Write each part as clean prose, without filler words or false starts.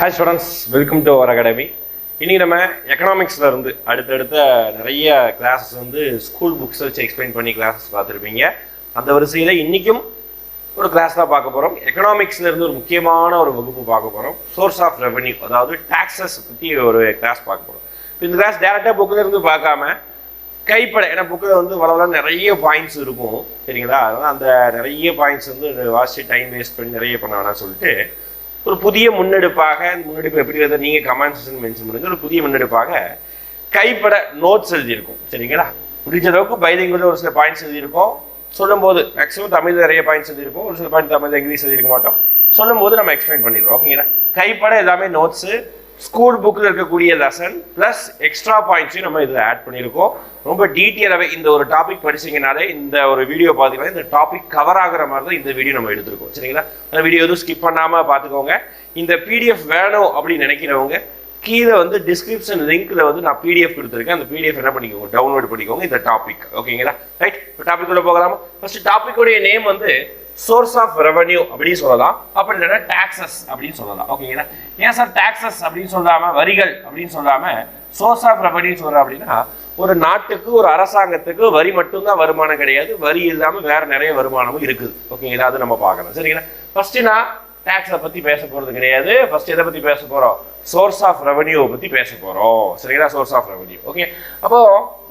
Hi students, welcome to our academy. இன்னைக்கு நம்ம எகனாமிக்ஸ்ல இருந்து அடுத்தடுத்த நிறைய கிளாஸஸ் வந்து ஸ்கூல் புக்ஸ் வச்சு எக்ஸ்பிளைன் பண்ணி கிளாஸஸ் பார்த்துருப்பீங்க. அந்த வரிசையில் இன்னைக்கும் ஒரு கிளாஸ் தான் பார்க்க போகிறோம். எகனாமிக்ஸ்ல இருந்து ஒரு முக்கியமான ஒரு வகுப்பு பார்க்க போகிறோம். சோர்ஸ் ஆஃப் ரெவன்யூ, அதாவது டாக்ஸஸ் பற்றி ஒரு கிளாஸ் பார்க்க போகிறோம். இந்த கிளாஸ் டேரெக்டாக புக்கில் இருந்து பார்க்காம கைப்பட, ஏன்னா புக்கில் வந்து வளவள நிறைய பாயிண்ட்ஸ் இருக்கும், சரிங்களா? அதனால் அந்த நிறைய பாயிண்ட்ஸ் வந்து வாசிச்சு டைம் வேஸ்ட் பண்ணி நிறைய பண்ண வேணாம்னு சொல்லிட்டு ஒரு புதிய முன்னெடுப்பாக, முன்னெடுப்பு எப்படி வந்து நீங்கள் கமெண்ட் செக்ஷன் மென்ஷன் பண்ணுங்க, ஒரு புதிய முன்னெடுப்பாக கைப்பட நோட்ஸ் எழுதியிருக்கும், சரிங்களா? முடிஞ்ச அளவுக்கு பைலிங்குள்ள ஒரு சில பாயிண்ட்ஸ் எழுதியிருக்கோம். சொல்லும்போது மேக்ஸிமம் தமிழ் நிறைய பாயிண்ட்ஸ் எழுதியிருக்கும், ஒரு சில பாயிண்ட் தமிழ் இங்கிலீஷ் எழுதியிருக்க மாட்டோம். சொல்லும்போது நம்ம எக்ஸ்பிளைன் பண்ணிடுறோம், ஓகேங்களா? கைப்பட எல்லாமே நோட்ஸு, ஸ்கூல் புக்கில் இருக்கக்கூடிய லெசன் ப்ளஸ் எக்ஸ்ட்ரா பாயிண்ட்ஸையும் நம்ம இதில் ஆட் பண்ணியிருக்கோம். ரொம்ப டீட்டெயிலாகவே இந்த ஒரு டாபிக் படிச்சிங்கனாலே, இந்த ஒரு வீடியோ பார்த்தீங்கன்னா இந்த டாபிக் கவர் ஆகிற மாதிரி தான் இந்த வீடியோ நம்ம எடுத்துருக்கோம், சரிங்களா? அந்த வீடியோ எதுவும் ஸ்கிப் பண்ணாமல் பார்த்துக்கோங்க. இந்த பிடிஎஃப் வேணும் அப்படின்னு நினைக்கிறவங்க கீழே வந்து டிஸ்கிரிப்ஷன் லிங்க்ல வந்து நான் பிடிஎஃப் கொடுத்துருக்கேன். அந்த பிடிஎஃப் என்ன பண்ணிக்கோங்க, டவுன்லோட் பண்ணிக்கோங்க இந்த டாபிக், ஓகேங்களா? ரைட், இப்போ டாபிக் உள்ள போகலாமா? ஃபர்ஸ்ட் டாபிக்குடைய நேம் வந்து சோர்ஸ் ஆஃப் ரெவன்யூ அப்படின்னு சொல்லலாம், அப்படி இல்லைன்னா டாக்ஸஸ் அப்படின்னு சொல்லலாம், ஓகேங்களா? ஏன் சார் டாக்ஸஸ் அப்படின்னு சொல்லாம, வரிகள் அப்படின்னு சொல்லாம சோர்ஸ் ஆஃப் ரெவன்யூ சொல்றேன் அப்படின்னா, ஒரு நாட்டுக்கு ஒரு அரசாங்கத்துக்கு வரி மட்டும்தான் வருமானம் கிடையாது, வரி இல்லாமல் வேற நிறைய வருமானமும் இருக்குது, ஓகேங்களா? அது நம்ம பார்க்கணும், சரிங்களா? ஃபர்ஸ்ட் நான் டாக்ஸை பத்தி பேச போறது கிடையாது. ஃபர்ஸ்ட் எதை பத்தி பேச போறோம்? சோர்ஸ் ஆஃப் ரெவன்யூ பத்தி பேச போறோம், சரிங்களா? Source of revenue, okay. அப்போ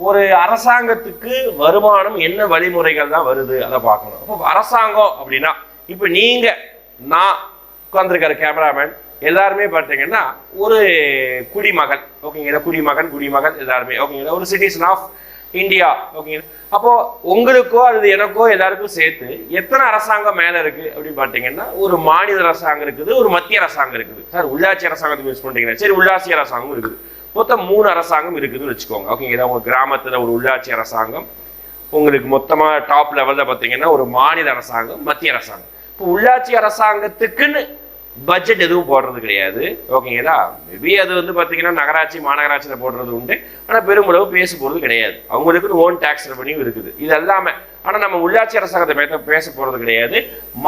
ஒரு அரசாங்கத்துக்கு வருமானம் என்ன வழிமுறைகள் தான் வருது அதை பார்க்கணும். அப்போ அரசாங்கம் அப்படின்னா இப்போ நீங்க, நான் உட்கார்ந்துருக்கிற கேமராமேன் எல்லாருமே பார்த்தீங்கன்னா ஒரு குடிமகன், ஓகேங்களா? குடிமகன் எல்லாருமே, ஓகேங்களா? ஒரு சிட்டிசன் ஆஃப் இந்தியா, ஓகேங்களா? அப்போ உங்களுக்கோ அல்லது எனக்கோ எல்லாருக்கும் சேர்த்து எத்தனை அரசாங்கம் மேல இருக்கு அப்படின்னு பார்த்தீங்கன்னா, ஒரு மாநில அரசாங்கம் இருக்குது, ஒரு மத்திய அரசாங்கம் இருக்குது. சார் உள்ளாட்சி அரசாங்கத்துக்கு யூஸ் பண்றீங்கன்னா, சரி உள்ளாட்சி அரசாங்கம் இருக்குது. மொத்தம் 3 அரசாங்கம் இருக்குதுன்னு வச்சுக்கோங்க, ஓகேங்களா? உங்க கிராமத்துல ஒரு உள்ளாட்சி அரசாங்கம், உங்களுக்கு மொத்தமா டாப் லெவல்ல பார்த்தீங்கன்னா ஒரு மாநில அரசாங்கம், மத்திய அரசாங்கம். இப்போ உள்ளாட்சி அரசாங்கத்துக்குன்னு பட்ஜெட் எதுவும் போடுறது கிடையாது, ஓகேங்களா? மேபி அது வந்து பார்த்தீங்கன்னா நகராட்சி மாநகராட்சியில் போடுறது உண்டு, ஆனால் பெருமளவு பேச போகிறது கிடையாது. அவங்களுக்குன்னு ஓன் டேக்ஸ் ரெவன்யூ இருக்குது. இது எல்லாமே ஆனால் நம்ம உள்ளாட்சி அரசாங்கத்தை பேச போகிறது கிடையாது.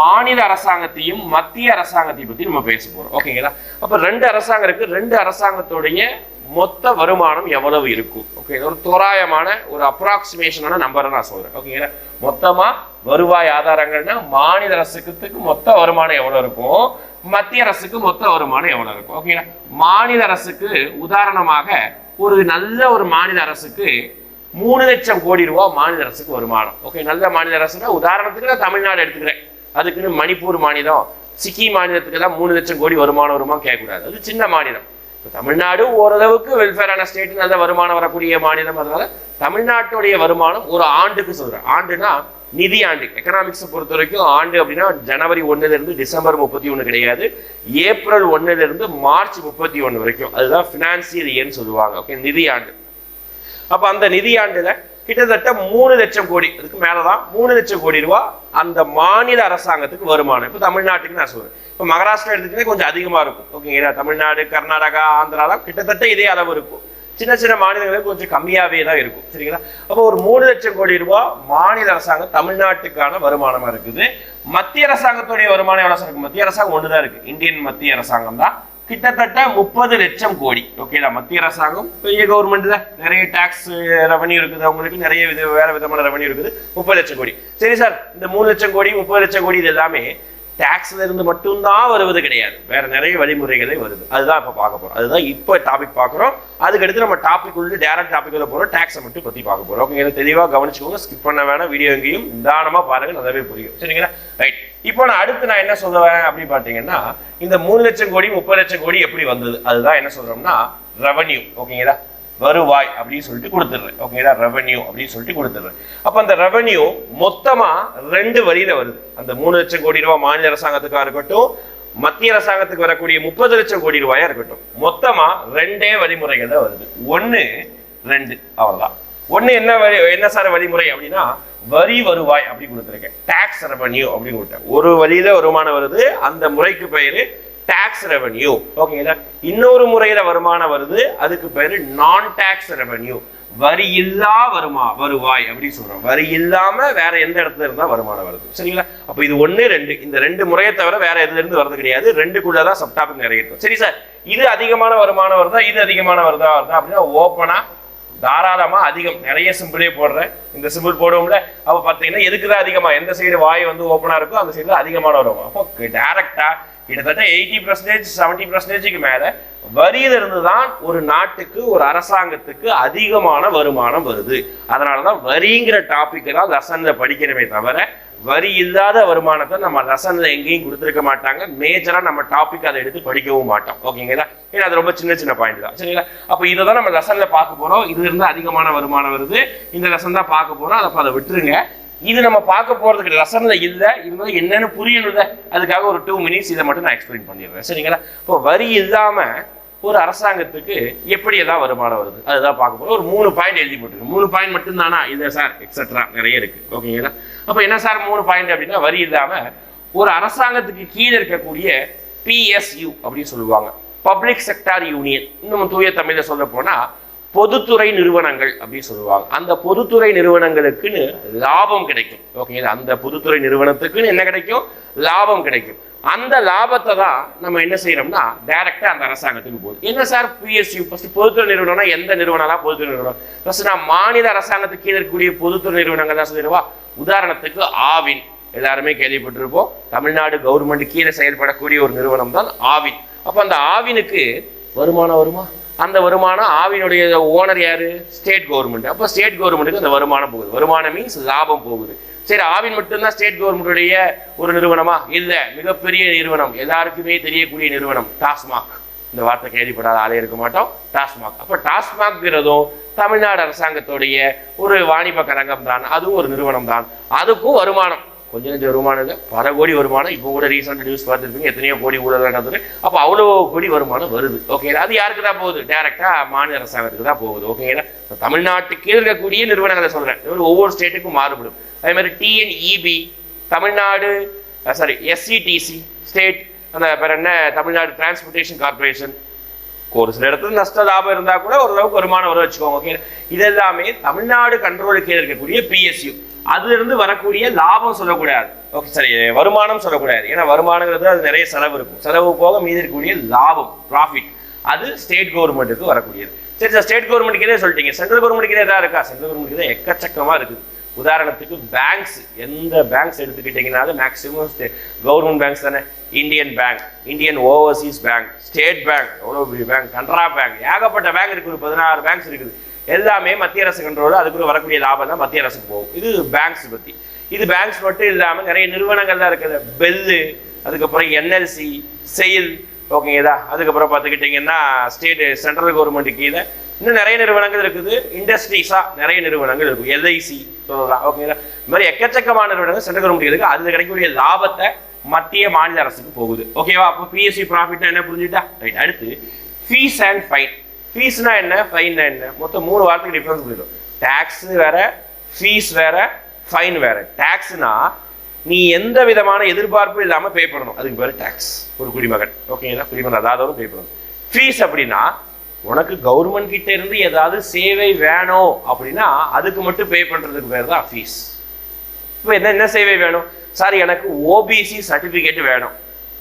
மாநில அரசாங்கத்தையும் மத்திய அரசாங்கத்தையும் பற்றி நம்ம பேச போகிறோம், ஓகேங்களா? அப்போ 2 அரசாங்கம் இருக்கு. 2 அரசாங்கத்துடைய மொத்த வருமானம் எவ்வளவு இருக்கும், ஓகே? ஒரு தோராயமான ஒரு அப்ராக்சிமேஷனான நம்பரை நான் சொல்றேன், ஓகேங்களா? மொத்தமா வருவாய் ஆதாரங்கள்னா மாநில அரசுக்கு மொத்த வருமானம் எவ்வளவு இருக்கும், மத்திய அரசுக்கு மொத்த வருமானம் எவ்வளவு இருக்கும், ஓகேங்களா? மாநில அரசுக்கு உதாரணமாக ஒரு நல்ல ஒரு மாநில அரசுக்கு 3 லட்சம் கோடி ரூபாய் மாநில அரசுக்கு வருமானம், ஓகே? நல்ல மாநில அரசுனா உதாரணத்துக்கு நான் தமிழ்நாடு எடுத்துக்கிறேன். அதுக்குன்னு மணிப்பூர் மாநிலம், சிக்கிம் மாநிலத்துக்கு எல்லாம் 3 லட்சம் கோடி வருமானம் வருமா கேட்கக்கூடாது, அது சின்ன மாநிலம். தமிழ்நாடு ஓரளவுக்கு வெல்ஃபேரான ஸ்டேட், நல்ல வருமானம் வரக்கூடிய மாநிலம். அதனால தமிழ்நாட்டுடைய வருமானம் ஒரு ஆண்டுக்கு சொல்றேன். ஆண்டுனா நிதி ஆண்டு. எக்கனாமிக்ஸை பொறுத்த வரைக்கும் ஆண்டு அப்படின்னா ஜனவரி 1ல இருந்து டிசம்பர் 31 கிடையாது, ஏப்ரல் 1ல இருந்து மார்ச் 31 வரைக்கும். அதுதான் பினான்சியல் இயர்னு சொல்லுவாங்க, ஓகே? நிதி ஆண்டு. அப்ப அந்த நிதி ஆண்டுல கிட்டத்தட்ட 3 லட்சம் கோடி, அதுக்கு மேலதான் 3 லட்சம் கோடி ரூபாய் அந்த மாநில அரசாங்கத்துக்கு வருமானம். இப்போ தமிழ்நாட்டுக்கு நான் சொல்றேன். இப்போ மகாராஷ்டிரா எடுத்துக்கிட்டே கொஞ்சம் அதிகமா இருக்கும், ஓகேங்களா? தமிழ்நாடு, கர்நாடகா, ஆந்திராலாம் கிட்டத்தட்ட இதே அளவு இருக்கும். சின்ன சின்ன மாநிலங்களுக்கு கொஞ்சம் கம்மியாவே தான் இருக்கும், சரிங்களா? அப்போ ஒரு 3 லட்சம் கோடி ரூபாய் மாநில அரசாங்கம் தமிழ்நாட்டுக்கான வருமானமா இருக்குது. மத்திய அரசாங்கத்துடைய வருமானம் எவ்வளவு இருக்கு? மத்திய அரசாங்கம் ஒண்ணுதான் இருக்கு, இந்தியன் மத்திய அரசாங்கம் தான். கிட்டத்தட்ட 30 லட்சம் கோடி, ஓகேடா? மத்திய அரசாங்கம் பெரிய கவர்மெண்ட் தான், நிறைய டாக்ஸ் ரெவன்யூ இருக்குது, அவங்களுக்கு நிறைய வேற விதமான ரெவன்யூ இருக்குது. 30 லட்சம் கோடி. சரி சார், இந்த 3 லட்சம் கோடி 30 லட்சம் கோடி இது எல்லாமே டாக்ஸ்ல இருந்து மட்டும்தான் வருவது கிடையாது, வேற நிறைய வழிமுறைகளே வருது. அதுதான் இப்ப பார்க்க போறோம். அதுதான் இப்ப டாபிக் பார்க்குறோம். அதுக்கடுத்து நம்ம டாபிக் உள்ள டேரக்ட் டாபிக் உள்ள போறோம். டாக்ஸை மட்டும் பத்தி பார்க்க போறோம், ஓகே? தெளிவா கவனிச்சுக்கோங்க, ஸ்கிப் பண்ண வேணாம். வீடியோ எங்கேயும் நிதானமா பாருங்க, நல்லாவே புரியும், சரிங்களா? ரைட். இப்போ நான் என்ன சொல்லுவேன் அப்படின்னு பாத்தீங்கன்னா, இந்த 3 லட்சம் கோடி 30 லட்சம் கோடி எப்படி வந்தது, அதுதான் என்ன சொல்றோம்னா ரெவன்யூ, ஓகேங்களா? வருவாய் அப்படின்னு சொல்லிட்டு கொடுத்துடுறேன், ஓகேங்களா? ரெவன்யூ அப்படின்னு சொல்லிட்டு கொடுத்துடுறேன். அப்ப அந்த ரெவன்யூ மொத்தமா 2 வழியில வருது. அந்த 3 லட்சம் கோடி ரூபாய் மாநில அரசாங்கத்துக்கா இருக்கட்டும், மத்திய அரசாங்கத்துக்கு வரக்கூடிய 30 லட்சம் கோடி ரூபாயா இருக்கட்டும், மொத்தமா 2 வழிமுறைகள் தான் வருது. 1 2 அவ்வளவுதான். 1 என்ன சார் வழிமுறை அப்படின்னா, வரி வருவாய் அப்படி கொடுத்துருக்கேன், டாக்ஸ் ரெவன்யூ அப்படின்னு கொடுத்தேன். ஒரு வழியில வருமானம் வருது, அந்த முறைக்கு பெயரு டாக்ஸ் ரெவன்யூ, ஓகேங்களா? இன்னொரு முறையில வருமானம் வருது, அதுக்கு பேரு நான் டாக்ஸ் ரெவன்யூ. வரி இல்லா வருவாய் அப்படின்னு சொல்றோம். வரி இல்லாம வேற எந்த இடத்துல இருந்தா வருமானம் வருது. சரிங்களா? அப்ப இது 1 2 இந்த 2 முறையை தவிர வேற எதுல இருந்து வருது கிடையாது. 2க்குள்ளதான் சப் டாபிக் நிறைய இருக்கும். சரி சார், இது அதிகமான வருமானம் வருதா, இது அதிகமான வருதா அப்படின்னா ஓப்பனா தாராளமா அதிகம். நிறைய சிம்பிளே போடுறேன். இந்த சிம்பிள் போடுவோம்ல, அப்ப பாத்தீங்கன்னா எதுக்குதான் அதிகமா, எந்த சைடு வாய் வந்து ஓப்பனா இருக்கோ அந்த சைடுல அதிகமான வரும். அப்போ டைரக்டா கிட்டத்தட்ட 80% 70% மேல வரியில இருந்துதான் ஒரு நாட்டுக்கு, ஒரு அரசாங்கத்துக்கு அதிகமான வருமானம் வருது. அதனாலதான் வரிங்கிற டாபிக் தான் லெசன்ல படிக்கிறமே தவிர வரி இல்லாத வருமானத்தை நம்ம லெசன்ல எங்கேயும் கொடுத்துருக்க மாட்டாங்க. மேஜரா நம்ம டாபிக் அதை எடுத்து படிக்கவும் மாட்டோம். ஓகேங்களா? ஏன்னா அது ரொம்ப சின்ன சின்ன பாயிண்ட் தான். சரிங்களா? அப்ப இதை தான் நம்ம லெசன்ல பார்க்க போறோம். இதுல இருந்து அதிகமான வருமானம் வருது, இந்த லெசன் தான் பார்க்க போறோம். அதை விட்டுருங்க. இது நம்ம பார்க்க போறதுக்கு லெசன்ல இல்ல, இருந்தாலும் என்னன்னு புரியணும்ல, அதுக்காக ஒரு 2 minutes இதை மட்டும் நான் எக்ஸ்பிளைன் பண்ணிடுறேன். சரிங்களா? இப்போ வரி இல்லாம ஒரு அரசாங்கத்துக்கு எப்படி எல்லாம் வருமானம் வருது அதுதான் பார்க்க போறோம். ஒரு 3 பாயிண்ட் எழுதி போட்டுருக்கு. 3 பாயிண்ட் மட்டும் தானா இல்ல சார், எக்ஸெட்ரா நிறைய இருக்கு. ஓகேங்களா? அப்ப என்ன சார் 3 பாயிண்ட் அப்படின்னா, வரி இல்லாம ஒரு அரசாங்கத்துக்கு கீழே இருக்கக்கூடிய PSU அப்படின்னு சொல்லுவாங்க, பப்ளிக் செக்டார் யூனியன். இன்னும் தூய தமிழ்ல சொல்ல போனா பொதுத்துறை நிறுவனங்கள் அப்படின்னு சொல்லுவாங்க. அந்த பொதுத்துறை நிறுவனங்களுக்குன்னு லாபம் கிடைக்கும். ஓகேங்களா? அந்த பொதுத்துறை நிறுவனத்துக்குன்னு என்ன கிடைக்கும்? லாபம் கிடைக்கும். அந்த லாபத்தை தான் நம்ம என்ன செய்யறோம்னா டைரக்டா அந்த அரசாங்கத்துக்கு போகுது. என்ன சார் PSU? ஃபர்ஸ்ட் பொதுத்துறை நிறுவனம்னா எந்த நிறுவனம் தான் பொதுத்துறை நிறுவனம்? ஃபர்ஸ்ட் நான் மாநில அரசாங்கத்துக்கு கீழே இருக்கக்கூடிய பொதுத்துறை நிறுவனங்கள் தான் சொல்லிடுவா. உதாரணத்துக்கு ஆவின், எல்லாருமே கேள்விப்பட்டிருப்போம். தமிழ்நாடு கவர்மெண்ட் கீழே செயல்படக்கூடிய ஒரு நிறுவனம் தான் ஆவின். அப்ப அந்த ஆவினுக்கு வருமானம் வருமா? அந்த வருமானம், ஆவினுடைய ஓனர் யாரு? State government. அப்போ ஸ்டேட் கவர்மெண்ட்டுக்கு அந்த வருமானம் போகுது. வருமானம் மீன்ஸ் லாபம் போகுது. சரி, ஆவின் மட்டும்தான் ஸ்டேட் கவர்மெண்ட்டுடைய ஒரு நிறுவனமா? இல்ல, மிகப்பெரிய நிறுவனம், எல்லாருக்குமே தெரியக்கூடிய நிறுவனம் டாஸ்மாக். இந்த வார்த்தை கேள்விப்படாத ஆளே இருக்க மாட்டோம். டாஸ்மாக். அப்ப டாஸ்மாக்ங்கிறதும் தமிழ்நாடு அரசாங்கத்துடைய ஒரு வாணிப கழகம் தான், அதுவும் ஒரு நிறுவனம் தான். அதுக்கும் வருமானம் கொஞ்சம் கொஞ்சம் வருமானம் இல்லை, பல கோடி வருமானம். இப்போ கூட ரீசெண்ட் நியூஸ் பார்த்துருப்பீங்க, எத்தனையோ கோடி ஊழல் நடந்தது. அப்போ அவ்வளோ கோடி வருமானம் வருது. ஓகேங்களா? அது யாருக்கு தான் போகுது? டைரக்டா மாநில அரசாங்கத்துக்கு தான் போகுது. ஓகேங்களா? தமிழ்நாட்டுக்கு இருக்கக்கூடிய நிறுவனங்களை சொல்றேன், ஒவ்வொரு ஸ்டேட்டுக்கும் மாறுபடும். அதே மாதிரி TNEB Tamil Nadu, sorry SCTC state, அந்த பேர் என்ன, தமிழ்நாடு டிரான்ஸ்போர்ட்டேஷன் கார்பரேஷன். ஒரு சில இடத்துல நஷ்ட லாபம் இருந்தா கூட ஓரளவுக்கு வருமானம் வர வச்சுக்கோங்க. ஓகே, இதெல்லாமே தமிழ்நாடு கண்ட்ரோலுக்கு இருக்கக்கூடிய PSU. அதுல இருந்து வரக்கூடிய லாபம் சொல்லக்கூடாது. ஓகே, சரி, வருமானம் சொல்லக்கூடாது. ஏன்னா வருமானங்கிறது அது நிறைய செலவு இருக்கும். செலவு போக மீதி இருக்கக்கூடிய லாபம், ப்ராஃபிட், அது ஸ்டேட் கவர்மெண்ட்டுக்கு வரக்கூடியது. சரி சார், ஸ்டேட் கவர்மெண்ட்டுக்கே சொல்லிட்டீங்க, சென்ட்ரல் கவர்மெண்ட்டுக்கே தான் இருக்கா? சென்ட்ரல் கவர்மெண்ட்டுக்கு தான் எக்கச்சக்கமா இருக்குது. உதாரணத்துக்கு பேங்க்ஸ், எந்த பேங்க்ஸ் எடுத்துக்கிட்டீங்கன்னாலும் மேக்ஸிமம் கவர்மெண்ட் பேங்க்ஸ் தானே. Indian bank, Indian Overseas bank, state bank, எவ்வளோ பெரிய பேங்க், கனரா பேங்க், ஏகப்பட்ட பேங்க் இருக்குது. 16 பேங்க்ஸ் இருக்குது. எல்லாமே மத்திய அரசு கண்ட்ரோல். அதுக்குள்ள வரக்கூடிய லாபம் தான் மத்திய அரசுக்கு போகும். இது பேங்க்ஸ் பத்தி. இது பேங்க்ஸ் மட்டும் இல்லாமல் நிறைய நிறுவனங்கள் தான் இருக்குது. பெல்லு, அதுக்கப்புறம் NLC, செயில். ஓகேங்களா? அதுக்கப்புறம் பார்த்துக்கிட்டிங்கன்னா ஸ்டேட் சென்ட்ரல் கவர்மெண்ட் கீழே இன்னும் நிறைய நிறுவனங்கள் இருக்குது. இண்டஸ்ட்ரீஸா நிறைய நிறுவனங்கள் இருக்கும். LIC சொல்லலாம். ஓகேங்களா? இந்த மாதிரி எக்கச்சக்கமான நிறுவனங்கள் சென்ட்ரல் கவர்மெண்ட் இருக்கு. அதுல கிடைக்கக்கூடிய லாபத்தை மத்திய மாநில அரசுக்கு போகுது. ஓகேவா? அப்போ PSU ப்ராஃபிட்னா என்ன புரிஞ்சுட்டா? ரைட். அடுத்து ஃபீஸ் அண்ட் ஃபைன். ஃபீஸ்னா என்ன, ஃபைன்னா என்ன? மொத்தம் 3 வார்த்தைக்கு டிஃபரன்ஸ் புரியும். டாக்ஸ் வேற, ஃபீஸ் வேற, ஃபைன் வேற. டாக்ஸ்னா நீ எந்த விதமான எதிர்பார்ப்பும் இல்லாம பே பண்ணணும், அதுக்கு பேரு டாக்ஸ். ஒரு குடிமகன், ஓகேங்களா, குடிமகன் அதாதவரும் பே பண்ணணும். ஃபீஸ் அப்படின்னா உனக்கு கவர்மெண்ட் கிட்ட இருந்து ஏதாவது சேவை வேணும் அப்படின்னா அதுக்கு மட்டும் பே பண்றதுக்கு பேர் தான் ஃபீஸ். இப்போ என்ன சேவை வேணும் சார்? எனக்கு OBC சர்டிஃபிகேட் வேணும்.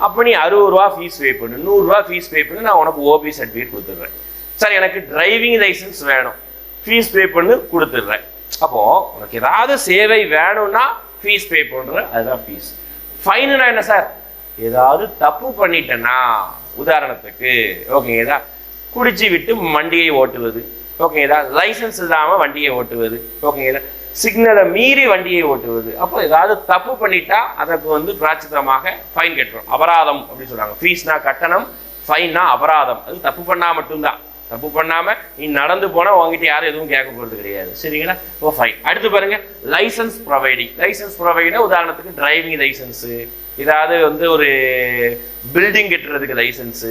அப்போ நீ 60 ரூபா ஃபீஸ் பே பண்ணு, 100 ரூபா ஃபீஸ் பே பண்ணு, நான் உனக்கு OBC சர்டிஃபிகேட் கொடுத்துட்றேன். சார் எனக்கு டிரைவிங் லைசன்ஸ் வேணும், ஃபீஸ் பே பண்ணு, கொடுத்துட்றேன். அப்போ உனக்கு ஏதாவது சேவை வேணும்னா ஃபீஸ் பே பண்ற, அதுதான் ஃபீஸ். ஃபைனுனா என்ன சார்? ஏதாவது தப்பு பண்ணிட்டேன்னா, உதாரணத்துக்கு ஓகேங்களா, குடிச்சு விட்டு வண்டியை ஓட்டுவது, ஓகேங்களா, லைசன்ஸ் இல்லாம வண்டியை ஓட்டுவது, ஓகேங்களா, சிக்னலை மீறி வண்டியை ஓட்டுவது. அப்போ ஏதாவது தப்பு பண்ணிட்டா அதற்கு பிராச்சிதமாக ஃபைன் கட்டுறோம், அபராதம் அப்படின்னு சொல்றாங்க. ஃபீஸ்னா கட்டணம், ஃபைன்னா அபராதம். அது தப்பு பண்ணா மட்டும்தான். தப்பு பண்ணாம நீ நடந்து போனா உங்ககிட்ட யாரும் எதுவும் கேட்க போறது கிடையாது. சரிங்களா? ஓ ஃபைன். அடுத்து பாருங்க, லைசன்ஸ் ப்ரொவைடிங். லைசன்ஸ் ப்ரொவைடிங் உதாரணத்துக்கு டிரைவிங் லைசன்ஸ், ஏதாவது ஒரு பில்டிங் கட்டுறதுக்கு லைசன்ஸ்,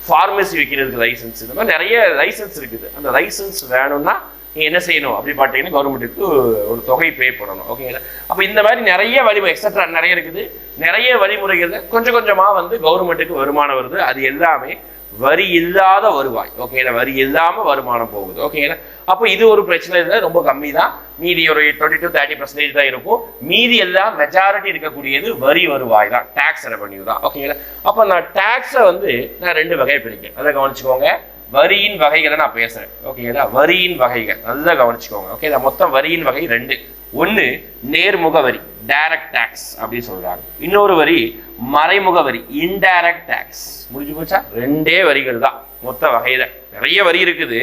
ஃபார்மசி வைக்கிறதுக்கு லைசன்ஸ், இந்த மாதிரி நிறைய லைசன்ஸ் இருக்குது. அந்த லைசன்ஸ் வேணும்னா நீ என்ன செய்யணும் அப்படி பார்த்தீங்கன்னா கவர்மெண்ட்டுக்கு ஒரு தொகை பே பண்ணணும். ஓகேங்களா? அப்போ இந்த மாதிரி நிறைய வழிமுறை எக்ஸட்ரா நிறைய இருக்குது. நிறைய வழிமுறைகள் கொஞ்சம் கொஞ்சமாக கவர்மெண்ட்டுக்கு வருமானம் வருது. அது எல்லாமே வரி இல்லாத வருவாய். ஓகேங்களா, வரி இல்லாம வருமானம் போகுது. ஓகேங்களா, அப்போ இது ஒரு பிரச்சனை இல்லை, ரொம்ப கம்மி தான். மீதி ஒரு 20-30% தான் இருக்கும். மீதி எல்லாம் மெஜாரிட்டி இருக்கக்கூடியது வரி வருவாய் தான், டாக்ஸ் ரெவன்யூ தான். ஓகேங்களா, அப்போ நான் டாக்ஸை வந்து நான் 2 வகை பிரிக்கிறேன். அதை கவனிச்சுக்கோங்க. வரியின் வகைகளை நான் பேசுறேன். ஓகேங்களா, வரியின் வகைகள் நல்லா கவனிச்சுக்கோங்க. ஓகே, மொத்தம் வரியின் வகை 2. ஒன்று நேர்முக வரி, டைரக்ட் டாக்ஸ் அப்படின்னு சொல்றாங்க. இன்னொரு வரி மறைமுக வரி, இன்டைரக்ட் டாக்ஸ். முடிஞ்சு போச்சா? 2 வரிகள் தான் மொத்த வகையில. நிறைய வரி இருக்குது,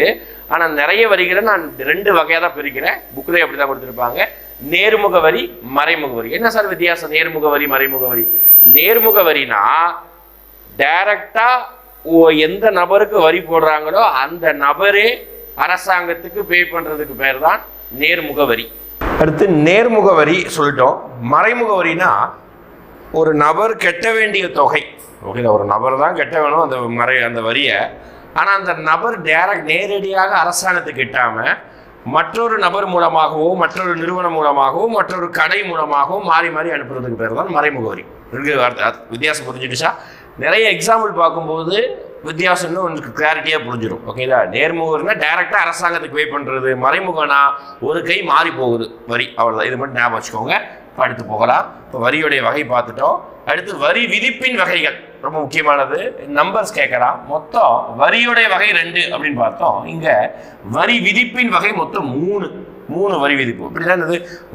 ஆனா நிறைய வரிகளை நான் 2 வகையா தான் பிரிக்கிறேன். புக்லேயே அப்படிதான் கொடுத்துருப்பாங்க. நேர்முக வரி, மறைமுக வரி. என்ன சார் வித்தியாசம் நேர்முக வரி மறைமுக வரி? நேர்முக வரினா டைரக்டா எந்த நபருக்கு வரி போடுறாங்களோ அந்த நபரே அரசாங்கத்துக்கு பே பண்றதுக்கு பேர் தான் நேர்முக வரி. அடுத்து நேர்முக வரி சொல்லிட்டோம். மறைமுக வரினா ஒரு நபர் கட்ட வேண்டிய தொகை. ஓகே, ஒரு நபர் தான் கட்ட வேணும் அந்த வரியை. ஆனால் அந்த நபர் நேரடியாக அரசாங்கத்துக்கு கிட்டாம மற்றொரு நபர் மூலமாகவோ மற்றொரு நிறுவனம் மூலமாகவோ மற்றொரு கடை மூலமாகவோ மாறி மாறி அனுப்புறதுக்கு பேர் தான் மறைமுக வரி. வித்தியாசம் புரிஞ்சுடுச்சா? நிறைய எக்ஸாம்பிள் பார்க்கும்போது வித்தியாசம் இன்னும் உங்களுக்கு கிளாரிட்டியாக புரிஞ்சிடும். ஓகேங்களா, நேர்முகம்னா டைரக்டாக அரசாங்கத்துக்கு பே பண்ணுறது, மறைமுகம்னா ஒரு கை மாறி போகுது வரி, அவ்வளோதான். இது மட்டும் ஞாபகம் வச்சுக்கோங்க. அடுத்து போகலாம். இப்போ வரியுடைய வகை பார்த்துட்டோம். அடுத்து வரி விதிப்பின் வகைகள், ரொம்ப முக்கியமானது. நம்பர்ஸ் கேட்கலாம். மொத்தம் வரியுடைய வகை 2 அப்படின்னு பார்த்தோம். இங்கே வரி விதிப்பின் வகை மொத்தம் 3 வரி விதிப்பு. இப்படிதான்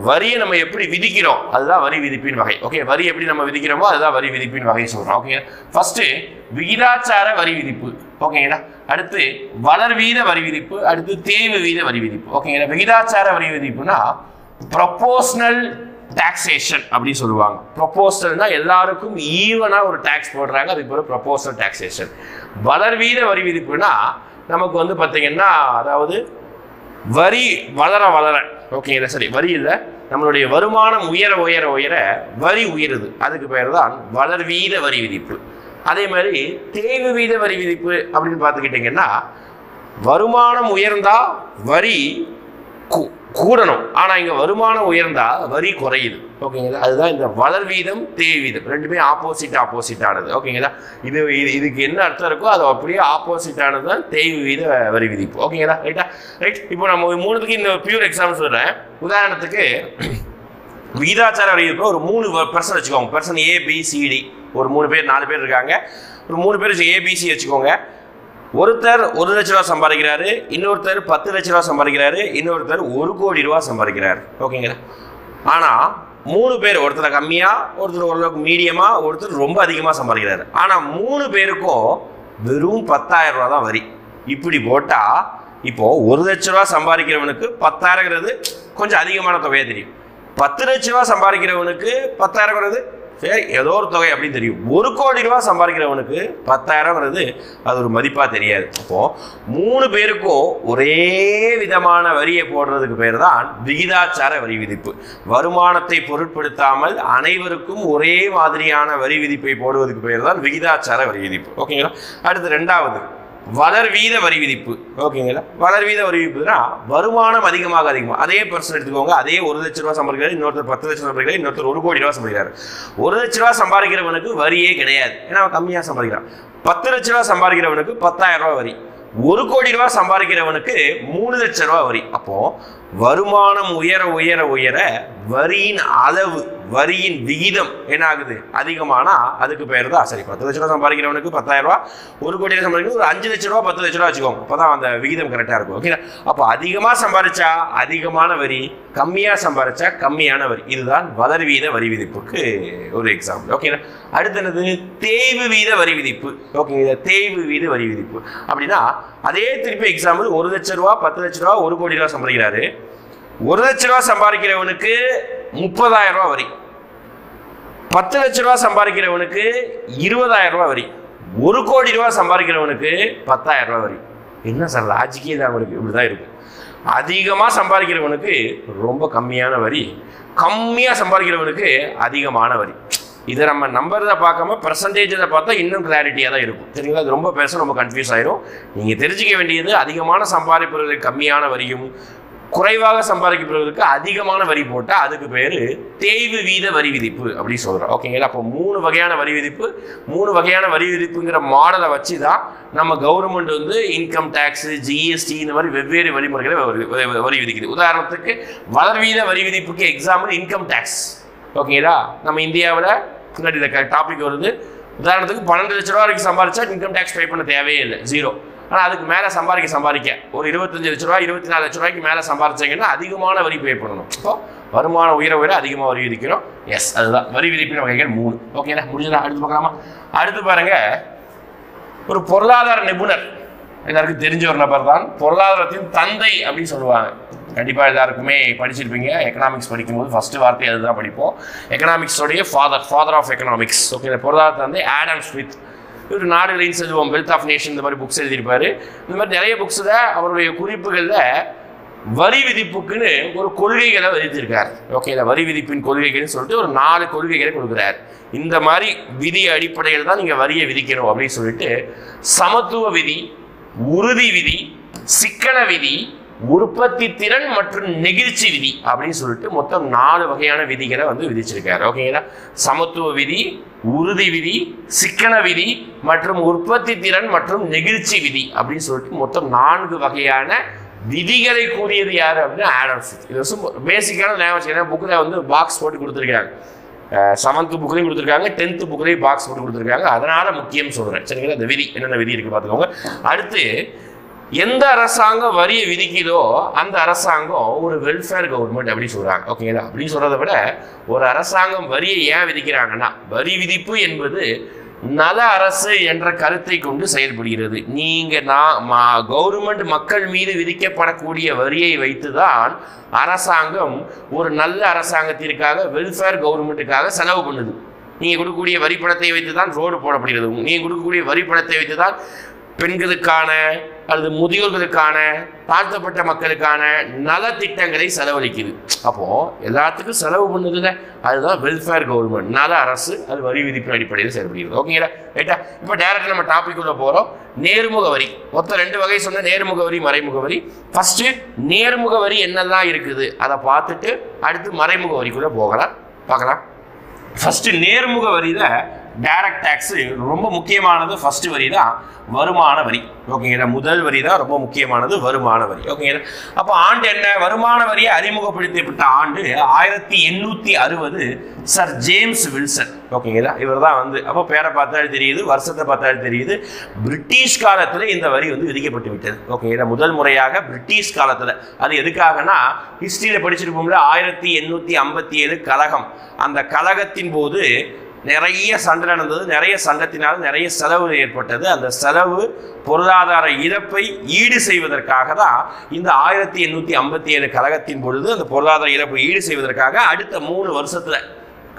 வரியை நம்ம எப்படி விதிக்கிறோம் அதுதான் வரி விதிப்பின் வகை. ஓகே, வரி எப்படி நம்ம விதிக்கிறோமோ அதுதான் வரி விதிப்பின் வகை சொல்றோம். ஓகே, ஃபர்ஸ்ட் விகிதாச்சார வரி விதிப்பு. ஓகேங்களா, அடுத்து வளர்வீத வரி விதிப்பு, அடுத்து தேய்வு வீத வரி விதிப்பு. ஓகேங்களா, விகிதாச்சார வரி விதிப்புனா ப்ரொபோஷனல் டாக்ஸேஷன் அப்படின்னு சொல்லுவாங்க. ப்ரொபோஷனல்னா எல்லாருக்கும் ஈவனா ஒரு டாக்ஸ் போடுறாங்க, அதுக்கு பேர் ப்ரொபோஷனல் டாக்ஸேஷன். வளர்வீத வரி விதிப்புனா நமக்கு வந்து பார்த்தீங்கன்னா, அதாவது வரி வளர ஓகேங்களா, சரி, வரி இல்லை, நம்மளுடைய வருமானம் உயர வரி உயருது, அதுக்கு பேர் தான் வளர்வீத வரி விதிப்பு. அதே மாதிரி தேய்வு வீத வரி விதிப்பு அப்படின்னு பார்த்துக்கிட்டிங்கன்னா, வருமானம் உயர்ந்தா வரி கூடணும், ஆனால் இங்கே வருமானம் உயர்ந்தா வரி குறையுது. ஓகேங்களா, அதுதான் இந்த வளர் வீதம் தேய் வீதம், ரெண்டுமே ஆப்போசிட்டானது. ஓகேங்களா, இதுக்கு என்ன அர்த்தம் இருக்கோ அது அப்படியே ஆப்போசிட்டானது தான் தேய்வு வீத வரி விதிப்பு. ஓகேங்களா, ரைட். இப்போ நம்ம 3க்கு இந்த பியூர் எக்ஸாம்பிள் சொல்கிறேன். உதாரணத்துக்கு விகிதாச்சார வரி விதிப்பு ஒரு 3 பர்சன் வச்சுக்கோங்க. பர்சன் ABCD, ஒரு 3 பேர் 4 பேர் இருக்காங்க. ஒரு 3 பேர் ABC வச்சுக்கோங்க. ஒருத்தர் 1 லட்ச ரூபா சம்பாதிக்கிறாரு, இன்னொருத்தர் 10 லட்ச ரூபா சம்பாதிக்கிறாரு, இன்னொருத்தர் 1 கோடி ரூபா சம்பாதிக்கிறாரு. ஓகேங்களா, ஆனால் 3 பேர், ஒருத்தர் கம்மியாக, ஒருத்தர் ஓரளவுக்கு மீடியமாக, ஒருத்தர் ரொம்ப அதிகமாக சம்பாதிக்கிறாரு. ஆனால் 3 பேருக்கும் வெறும் 10,000 ரூபா தான் வரி. இப்படி போட்டால் இப்போ 1 லட்ச ரூபா சம்பாதிக்கிறவனுக்கு 10,000ங்கிறது கொஞ்சம் அதிகமான தொகையாக தெரியும். 10 லட்ச ரூபா சம்பாதிக்கிறவனுக்கு 10,000ங்கிறது சரி ஏதோ ஒரு தொகை அப்படின்னு தெரியும். 1 கோடி ரூபா சம்பாதிக்கிறவனுக்கு 10,000ங்கிறது அது ஒரு மதிப்பாக தெரியாது. அப்போ 3 பேருக்கும் ஒரே விதமான வரியை போடுறதுக்கு பேர் தான் விகிதாச்சார வரி விதிப்பு. வருமானத்தை பொருட்படுத்தாமல் அனைவருக்கும் ஒரே மாதிரியான வரி விதிப்பை போடுவதற்கு பேர் தான் விகிதாச்சார வரி விதிப்பு. ஓகேங்களா, அடுத்து 2வது வளர்வீத வரி விதிப்பு. ஓகேங்களா, வளர்வீத வரி விதிப்புனா வருமானம் அதிகமாக அதே பர்சன் எடுத்துக்கோங்க. அதே 1 லட்ச ரூபா சம்பாதிக்கிறாரு, இன்னொருத்தர் 10 லட்சம் சம்பாதிக்கிறாரு, இன்னொருத்தர் 1 கோடி ரூபா சம்பாதிக்கிறாரு. 1 லட்ச ரூபா சம்பாதிக்கிறவனுக்கு வரியே கிடையாது, ஏன்னா அவன் கம்மியாக சம்பாதிக்கிறான். 10 லட்ச ரூபா சம்பாதிக்கிறவனுக்கு 10,000 ரூபா வரி. 1 கோடி ரூபா சம்பாதிக்கிறவனுக்கு 3 லட்ச ரூபா வரி. அப்போ வருமானம் உயர வரியின் அளவு, வரியின் விகிதம் என்ன ஆகுது? அதிகமானா அதுக்கு பேர் தான் சரி. 10 லட்ச ரூபா சம்பாதிக்கிறவனுக்கு 10,000 ரூபா, 1 கோடி ரூபா சம்பாதிக்கிறது ஒரு 5 லட்ச ரூபா 10 லட்ச ரூபா வச்சுக்கோங்க. அப்போதான் அந்த விகிதம் கரெக்டாக இருக்கும். ஓகேங்களா, அப்போ அதிகமாக சம்பாதிச்சா அதிகமான வரி, கம்மியாக சம்பாதிச்சா கம்மியான வரி. இதுதான் வளர்வீத வரி விதிப்புக்கு ஒரு எக்ஸாம்பிள். ஓகேங்களா, அடுத்து என்னது? தேய்வு வீத வரி விதிப்பு. ஓகேங்களா, தேய்வு வீத வரி விதிப்பு அப்படின்னா அதே திருப்பி எக்ஸாம்பிள். 1 லட்ச ரூபா 10 லட்ச ரூபா 1 கோடி ரூபா சம்பாதிக்கிறாரு. 1 லட்ச ரூபா சம்பாதிக்கிறவனுக்கு 30,000 ரூபா வரி. 10 லட்ச ரூபா சம்பாதிக்கிறவனுக்கு 20,000 ரூபா வரி. 1 கோடி ரூபா சம்பாதிக்கிறவனுக்கு 10,000 ரூபா வரி. என்ன சார் லாஜிக்கே தான் அவனுக்கு இப்படிதான் இருக்கும். அதிகமாக சம்பாதிக்கிறவனுக்கு ரொம்ப கம்மியான வரி, கம்மியாக சம்பாதிக்கிறவனுக்கு அதிகமான வரி. இதை நம்ம நம்பரை பார்க்காம பெர்சன்டேஜை பார்த்தா இன்னும் கிளாரிட்டியாக தான் இருக்கும். சரிங்களா, அது ரொம்ப பேச ரொம்ப கன்ஃபியூஸ் ஆயிரும். நீங்கள் தெரிஞ்சிக்க வேண்டியது அதிகமான சம்பாதிப்பவர்களுக்கு கம்மியான வரியும், குறைவாக சம்பாதிக்கப்படுவதற்கு அதிகமான வரி போட்டால் அதுக்கு பேர் தேய்வு வீத வரி விதிப்பு அப்படின்னு சொல்கிறோம். ஓகேங்களா? அப்போ 3 வகையான வரி விதிப்பு, 3 வகையான வரி விதிப்புங்கிற மாடலை வச்சு தான் நம்ம கவர்மெண்ட் வந்து இன்கம் டேக்ஸ், ஜிஎஸ்டி இந்த மாதிரி வெவ்வேறு வழிமுறைகளை வரி விதிக்குது. உதாரணத்துக்கு வளர்வீத வரி விதிப்புக்கு எக்ஸாம்பிள் இன்கம் டேக்ஸ். ஓகேங்களா? நம்ம இந்தியாவில் முன்னாடி இந்த டாபிக் வருது. உதாரணத்துக்கு 12 லட்ச ரூபா வரைக்கும் சம்பாதிச்சா இன்கம் டேக்ஸ் பே பண்ண தேவையே இல்லை, 0. ஆனால் அதுக்கு மேலே சம்பாதிக்க ஒரு 25 லட்ச ரூபா 24 லட்ச ரூபாய்க்கு மேலே சம்பாதிச்சிங்கன்னா அதிகமான வரி பே பண்ணணும். இப்போ வருமானம் உயர அதிகமாக வரி விதிக்கிறோம். எஸ், அதுதான் வரி விதிப்பின் வகைகள் 3. ஓகேங்களா? முடிஞ்சதா? அடுத்து பார்க்கலாமா? அடுத்து பாருங்க, ஒரு பொருளாதார நிபுணர் எல்லாருக்கும் தெரிஞ்ச ஒரு நபர் தான் பொருளாதாரத்தின் தந்தை அப்படின்னு சொல்லுவாங்க. கண்டிப்பாக எல்லாருக்குமே படிச்சிருப்பீங்க. எக்கனாமிக்ஸ் படிக்கும்போது ஃபர்ஸ்ட் வார்த்தை அதுதான் படிப்போம். எக்கனாமிக்ஸோடைய ஃபாதர் ஆஃப் எக்கனாமிக்ஸ். ஓகே, பொருளாதாரத்தை வந்து ஆடம் ஸ்மித். இவர் நாடுகளின் செல்வம், வெல்த் ஆஃப் நேஷன் இந்த மாதிரி புக்ஸ் எழுதியிருப்பாரு. இந்த மாதிரி நிறைய புக்ஸில் அவருடைய குறிப்புகளில் வரி விதிப்புக்குன்னு ஒரு கொள்கைகளை விதித்திருக்காரு. ஓகே, இந்த வரி விதிப்பின் கொள்கைகள்னு சொல்லிட்டு ஒரு 4 கொள்கைகளை கொடுக்குறாரு. இந்த மாதிரி விதி அடிப்படையில் தான் நீங்கள் வரியை விதிக்கணும் அப்படின்னு சொல்லிட்டு சமத்துவ விதி, உறுதி விதி, சிக்கன விதி, உற்பத்தி திறன் மற்றும் நெகிழ்ச்சி விதி அப்படின்னு சொல்லிட்டு மொத்தம் 4 வகையான விதிகளை வந்து விதிச்சிருக்காரு. ஓகேங்களா? சமத்துவ விதி, உறுதி விதி, சிக்கன விதி மற்றும் உற்பத்தி திறன் மற்றும் நெகிழ்ச்சி விதி அப்படின்னு சொல்லிட்டு மொத்தம் 4 வகையான விதிகளை கூறியது யாரு அப்படின்னா ஆடம் ஸ்மித். இது பேசிக்கான ஞாபகம். புக்கில் வந்து பாக்ஸ் போட்டு கொடுத்துருக்காங்க. 7th புக்லையும் கொடுத்துருக்காங்க, 10th புக்லையும் பாக்ஸ் போட்டு கொடுத்துருக்காங்க. அதனால முக்கியம் சொல்றேன். சரிங்களா? இந்த விதி என்னென்ன விதி இருக்கு பார்த்துக்கோங்க. அடுத்து, எந்த அரசாங்கம் வரியை விதிக்குதோ அந்த அரசாங்கம் ஒரு வெல்ஃபேர் கவர்மெண்ட் அப்படின்னு சொல்றாங்க. ஓகேங்களா? அப்படின்னு சொல்றதை விட ஒரு அரசாங்கம் வரியை ஏன் விதிக்கிறாங்கன்னா, வரி விதிப்பு என்பது நல அரசு என்ற கருத்தை கொண்டு செயல்படுகிறது. நீங்க கவர்மெண்ட் மக்கள் மீது விதிக்கப்படக்கூடிய வரியை வைத்துதான் அரசாங்கம் ஒரு நல்ல அரசாங்கத்திற்காக, வெல்ஃபேர் கவர்மெண்ட்டுக்காக செலவு பண்ணுது. நீங்க கொடுக்கக்கூடிய வரி பணத்தை வைத்துதான் ரோடு போடப்படுகிறது. நீங்க கொடுக்கக்கூடிய வரி பணத்தை வைத்துதான் பெண்களுக்கான அல்லது முதியோர்களுக்கான, தாழ்த்தப்பட்ட மக்களுக்கான நலத்திட்டங்களை செலவழிக்குது. அப்போ எல்லாத்துக்கும் செலவு பண்ணுதுல, அதுதான் வெல்ஃபேர் கவர்மெண்ட், நல அரசு. அது வரி விதிப்பின் அடிப்படையில் செயல்படுகிறது. ஓகேங்களா? ரைட்டா? இப்போ டைரக்டா நம்ம டாபிக் உள்ள போறோம். நேர்முக வரி. மொத்தம் 2 வகை சொன்ன, நேர்முக வரி, மறைமுக வரி. ஃபர்ஸ்ட் நேர்முக வரி என்னெல்லாம் இருக்குது அதை பார்த்துட்டு அடுத்து மறைமுக வரிக்குள்ள பார்க்கலாம். ஃபர்ஸ்ட் நேர்முக வரியில டைரக்ட் டாக்ஸ் ரொம்ப முக்கியமானது. ஃபர்ஸ்ட் வரி தான் வருமான வரி. ஓகேங்களா? முதல் வரி தான் ரொம்ப முக்கியமானது, வருமான வரி. ஓகேங்களா? அப்போ ஆண்டு என்ன? வருமான வரியை அறிமுகப்படுத்தப்பட்ட ஆண்டு 1860 சர் ஜேம்ஸ் வில்சன். ஓகேங்களா? இவர் தான் வந்து, அப்போ பேரை பார்த்தாலும் தெரியுது, வருஷத்தை பார்த்தாலும் தெரியுது. பிரிட்டிஷ் காலத்தில் இந்த வரி வந்து விதிக்கப்பட்டு விட்டது. ஓகேங்களா? முதல் முறையாக பிரிட்டிஷ் காலத்தில். அது எதுக்காகனா, ஹிஸ்டரியில் படிச்சிருப்போம்ல, 1857 கழகம். அந்த கழகத்தின் போது நிறைய சண்டை நடந்தது. நிறைய சண்டத்தினால் நிறைய செலவு ஏற்பட்டது. அந்த செலவு பொருளாதார இழப்பை ஈடு செய்வதற்காக தான் இந்த 1857 கழகத்தின் பொழுது அந்த பொருளாதார இழப்பை ஈடு செய்வதற்காக அடுத்த 3 வருஷத்துல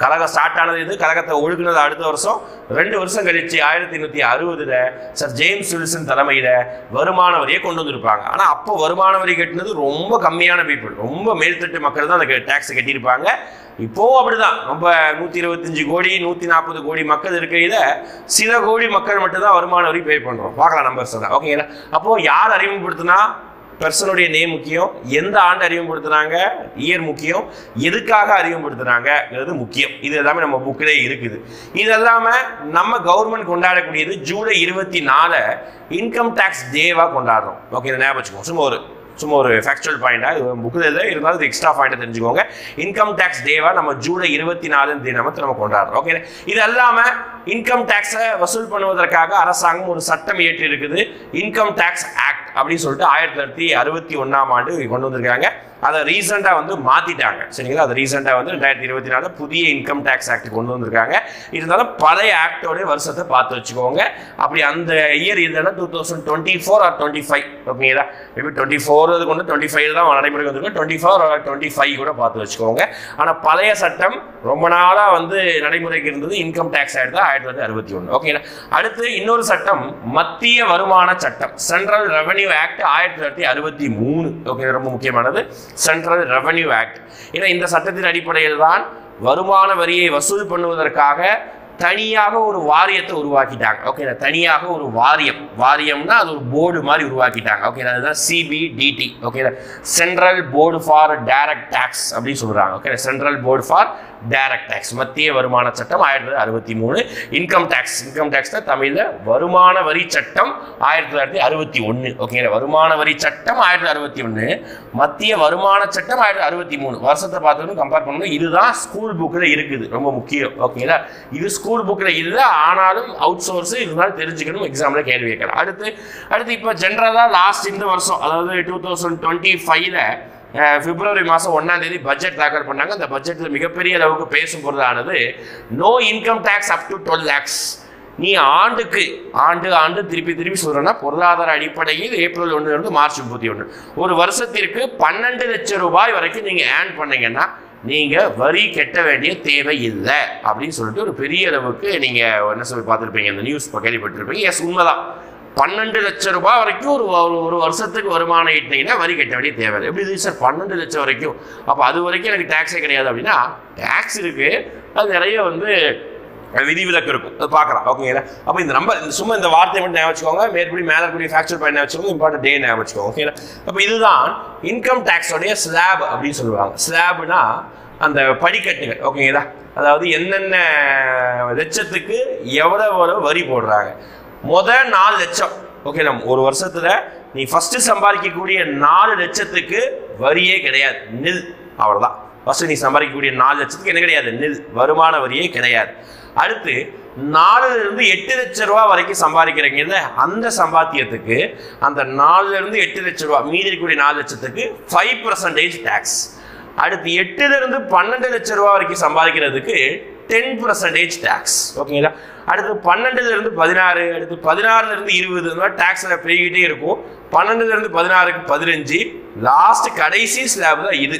கழகம் ஸ்டார்ட் ஆனது. இது கழகத்தை ஒழுங்கினது அடுத்த வருஷம். 2 வருஷம் கழிச்சு 1860 சர் ஜேம்ஸ் வில்சன் தலைமையில வருமான வரியை கொண்டு வந்திருப்பாங்க. ஆனா அப்போ வருமான வரி கட்டினது ரொம்ப கம்மியான பீப்புள், ரொம்ப மேல்தட்டு மக்கள் தான் அந்த டாக்ஸ் கட்டியிருப்பாங்க. இப்போவும் அப்படிதான். ரொம்ப 125 கோடி 140 கோடி மக்கள் இருக்கையில சில கோடி மக்கள் மட்டும்தான் வருமான வரி பே பண்றோம். பார்க்கலாம் நம்பர்ஸ் தான். ஓகேங்களா? அப்போ யார் அறிமுகப்படுத்தினா? பர்சனுடைய நேம் முக்கியம், எந்த ஆண்டு அறிமுகப்படுத்துறாங்க, இயர் முக்கியம், எதுக்காக அறிமுகப்படுத்துறாங்கிறது முக்கியம். இது எல்லாமே நம்ம புக்கிலே இருக்குது. இது எல்லாமே நம்ம கவர்மெண்ட் கொண்டாடக்கூடியது ஜூலை 24 இன்கம் டேக்ஸ் டேவா கொண்டாடுறோம். ஓகே, இதை ஞாபகம் வச்சுக்கோங்க. சும்மா ஒரு ஃபேக்சுவல் பாயிண்டா இது புக்கில் இருந்தாலும் இது எக்ஸ்ட்ரா பாயிண்டை தெரிஞ்சுக்கோங்க. இன்கம் டேக்ஸ் டேவா நம்ம ஜூலை 24 தினத்தை நம்ம கொண்டாடுறோம். ஓகே, இது இல்லாமல் இன்கம் டேக்ஸை வசூல் பண்ணுவதற்காக அரசாங்கம் ஒரு சட்டம் இயற்றி இருக்குது. இன்கம் டேக்ஸ் ஆக்ட் அப்படின்னு சொல்லிட்டு 1961ஆம் ஆண்டு கொண்டு வந்திருக்காங்க. அதை ரீசெண்டாக வந்து மாற்றிட்டாங்க. சரிங்களா? அதை ரீசெண்டாக வந்து 2024 புதிய இன்கம் டேக்ஸ் ஆக்ட் கொண்டு வந்திருக்காங்க. இருந்தாலும் பழைய ஆக்டோடைய வருஷத்தை பார்த்து வச்சுக்கோங்க. அப்படி அந்த இயர் இருந்ததுன்னா 2024 or 25. ஓகேங்களா? மேபி 24 கொண்டு 25 தான் நடைமுறைக்கு வந்திருக்கும். 24 or 25 கூட பார்த்து வச்சுக்கோங்க. ஆனால் பழைய சட்டம் ரொம்ப நாளாக வந்து நடைமுறைக்கு இருந்தது இன்கம் டேக்ஸ் ஆக்ட் தான் 1961. ஓகேங்களா? அடுத்து இன்னொரு சட்டம் மத்திய வருமான சட்டம், சென்ட்ரல் ரெவன்யூ ஆக்ட் 1963. ஓகே, ரொம்ப முக்கியமானது சென்ட்ரல் ரெவன்யூ ஆக்ட். ஏன்னா இந்த சட்டத்தின் அடிப்படையில் தான் வருமான வரியை வசூல் பண்ணுவதற்காக தனியாக ஒரு வாரியத்தை உருவாக்கிட்டாங்க. ஓகே, தனியாக ஒரு வாரியம்னா அது ஒரு போர்டு மாதிரி உருவாக்கிட்டாங்க. ஓகே, அதுதான் CBDT. Okay, central board for direct tax அப்படின்னு சொல்றாங்க. Okay, central board for direct tax. மத்திய வருமான சட்டம் 1963. இன்கம் டேக்ஸ் தான் தமிழ்ல வருமான வரி சட்டம் 1961. ஓகே, வருமான வரி சட்டம் 1961, மத்திய வருமான சட்டம் 1963. வருஷத்தை பார்த்து கம்பேர் பண்ணணும். இதுதான் ஸ்கூல் புக்ல இருக்குது, ரொம்ப முக்கியம். ஓகேங்களா, இது ஸ்கூல் புக்ல இல்லை, ஆனாலும் அவுட் சோர்ஸ் இருந்தாலும் தெரிஞ்சுக்கணும், எக்ஸாம்ல கேள்வி கேட்கலாம். அடுத்து இப்போ ஜென்ரலா லாஸ்ட் இந்த வருஷம், அதாவது 2025ல பிப்ரவரி மாதம் 1ஆம் தேதி பட்ஜெட் தாக்கல் பண்ணாங்க. அந்த பட்ஜெட்டில் மிகப்பெரிய அளவுக்கு பேசும் பொருளானது no income tax up to 12 lakhs. நீ ஆண்டு திருப்பி சொல்றேன்னா, பொருளாதார அடிப்படையில் ஏப்ரல் 1 மார்ச் 31 ஒரு வருஷத்திற்கு 12 லட்சம் ரூபாய் வரைக்கும் நீங்க ஏர்ன் பண்ணீங்கன்னா நீங்க வரி கட்ட வேண்டிய தேவை இல்லை அப்படின்னு சொல்லிட்டு ஒரு பெரிய அளவுக்கு நீங்க என்ன சொல்லி பார்த்துருப்பீங்க, இந்த நியூஸ் கேள்விப்பட்டிருப்பீங்க. எஸ், உண்மைதான். 12 லட்சம் ரூபாய் வரைக்கும் ஒரு வருஷத்துக்கு வருமானம் ஈட்டினீங்கன்னா வரி கட்ட வேண்டிய தேவை. எப்படி சார் 12 லட்சம் வரைக்கும்? அப்போ அது வரைக்கும் எனக்கு டேக்ஸே கிடையாது அப்படின்னா, டேக்ஸ் இருக்கு, அது நிறைய விதிவிலக்கு இருக்கும், அது பார்க்கலாம். ஓகேங்களா, அப்போ இந்த நம்பர் சும்மா இந்த வார்த்தையை மட்டும் ஞாபகம் வச்சுக்கோங்க. மேற்கூடிய ஃபேக்சுவல் பாயிண்ட் வச்சுக்கோங்க, இம்பார்ட்டன்ட் டே ஞாபகம் வச்சுக்கோங்க. ஓகேங்களா, அப்போ இதுதான் இன்கம் டேக்ஸோடைய ஸ்லாப் அப்படின்னு சொல்லுவாங்க. ஸ்லாப்னா அந்த படிக்கட்டுகள். ஓகேங்களா, அதாவது என்னென்ன லட்சத்துக்கு எவ்வளவு வரி போடுறாங்க. முதல் 4 லட்சம். ஓகே, ஒரு வருஷத்துல நீ ஃபர்ஸ்ட் சம்பாதிக்கக்கூடிய 4 லட்சத்துக்கு வரியே கிடையாது, நில். அவ்வளவுதான். ஃபர்ஸ்ட் நீ சம்பாதிக்கக்கூடிய 4 லட்சத்துக்கு என்ன கிடையாது, நில், வருமான வரியே கிடையாது. அடுத்து 4ல இருந்து 8 லட்சம் ரூபாய் வரைக்கும் சம்பாதிக்கிறீங்கல்ல, அந்த சம்பாத்தியத்துக்கு அந்த 4ல இருந்து 8 லட்சம் ரூபாய் மீதி இருக்கக்கூடிய 4 லட்சத்துக்கு 5% டேக்ஸ். அடுத்து 8ல இருந்து 12 லட்சம் ரூபாய் வரைக்கும் சம்பாதிக்கிறதுக்கு 10% டேக்ஸ். ஓகேங்களா, அடுத்து 12ல இருந்து 16, அடுத்து 16ல இருந்து 20, இந்த மாதிரி டேக்ஸ்ல பெருகிட்டே இருக்கும். 12ல இருந்து 16க்கு 15, லாஸ்ட் கடைசி ஸ்லாப் தான் இது.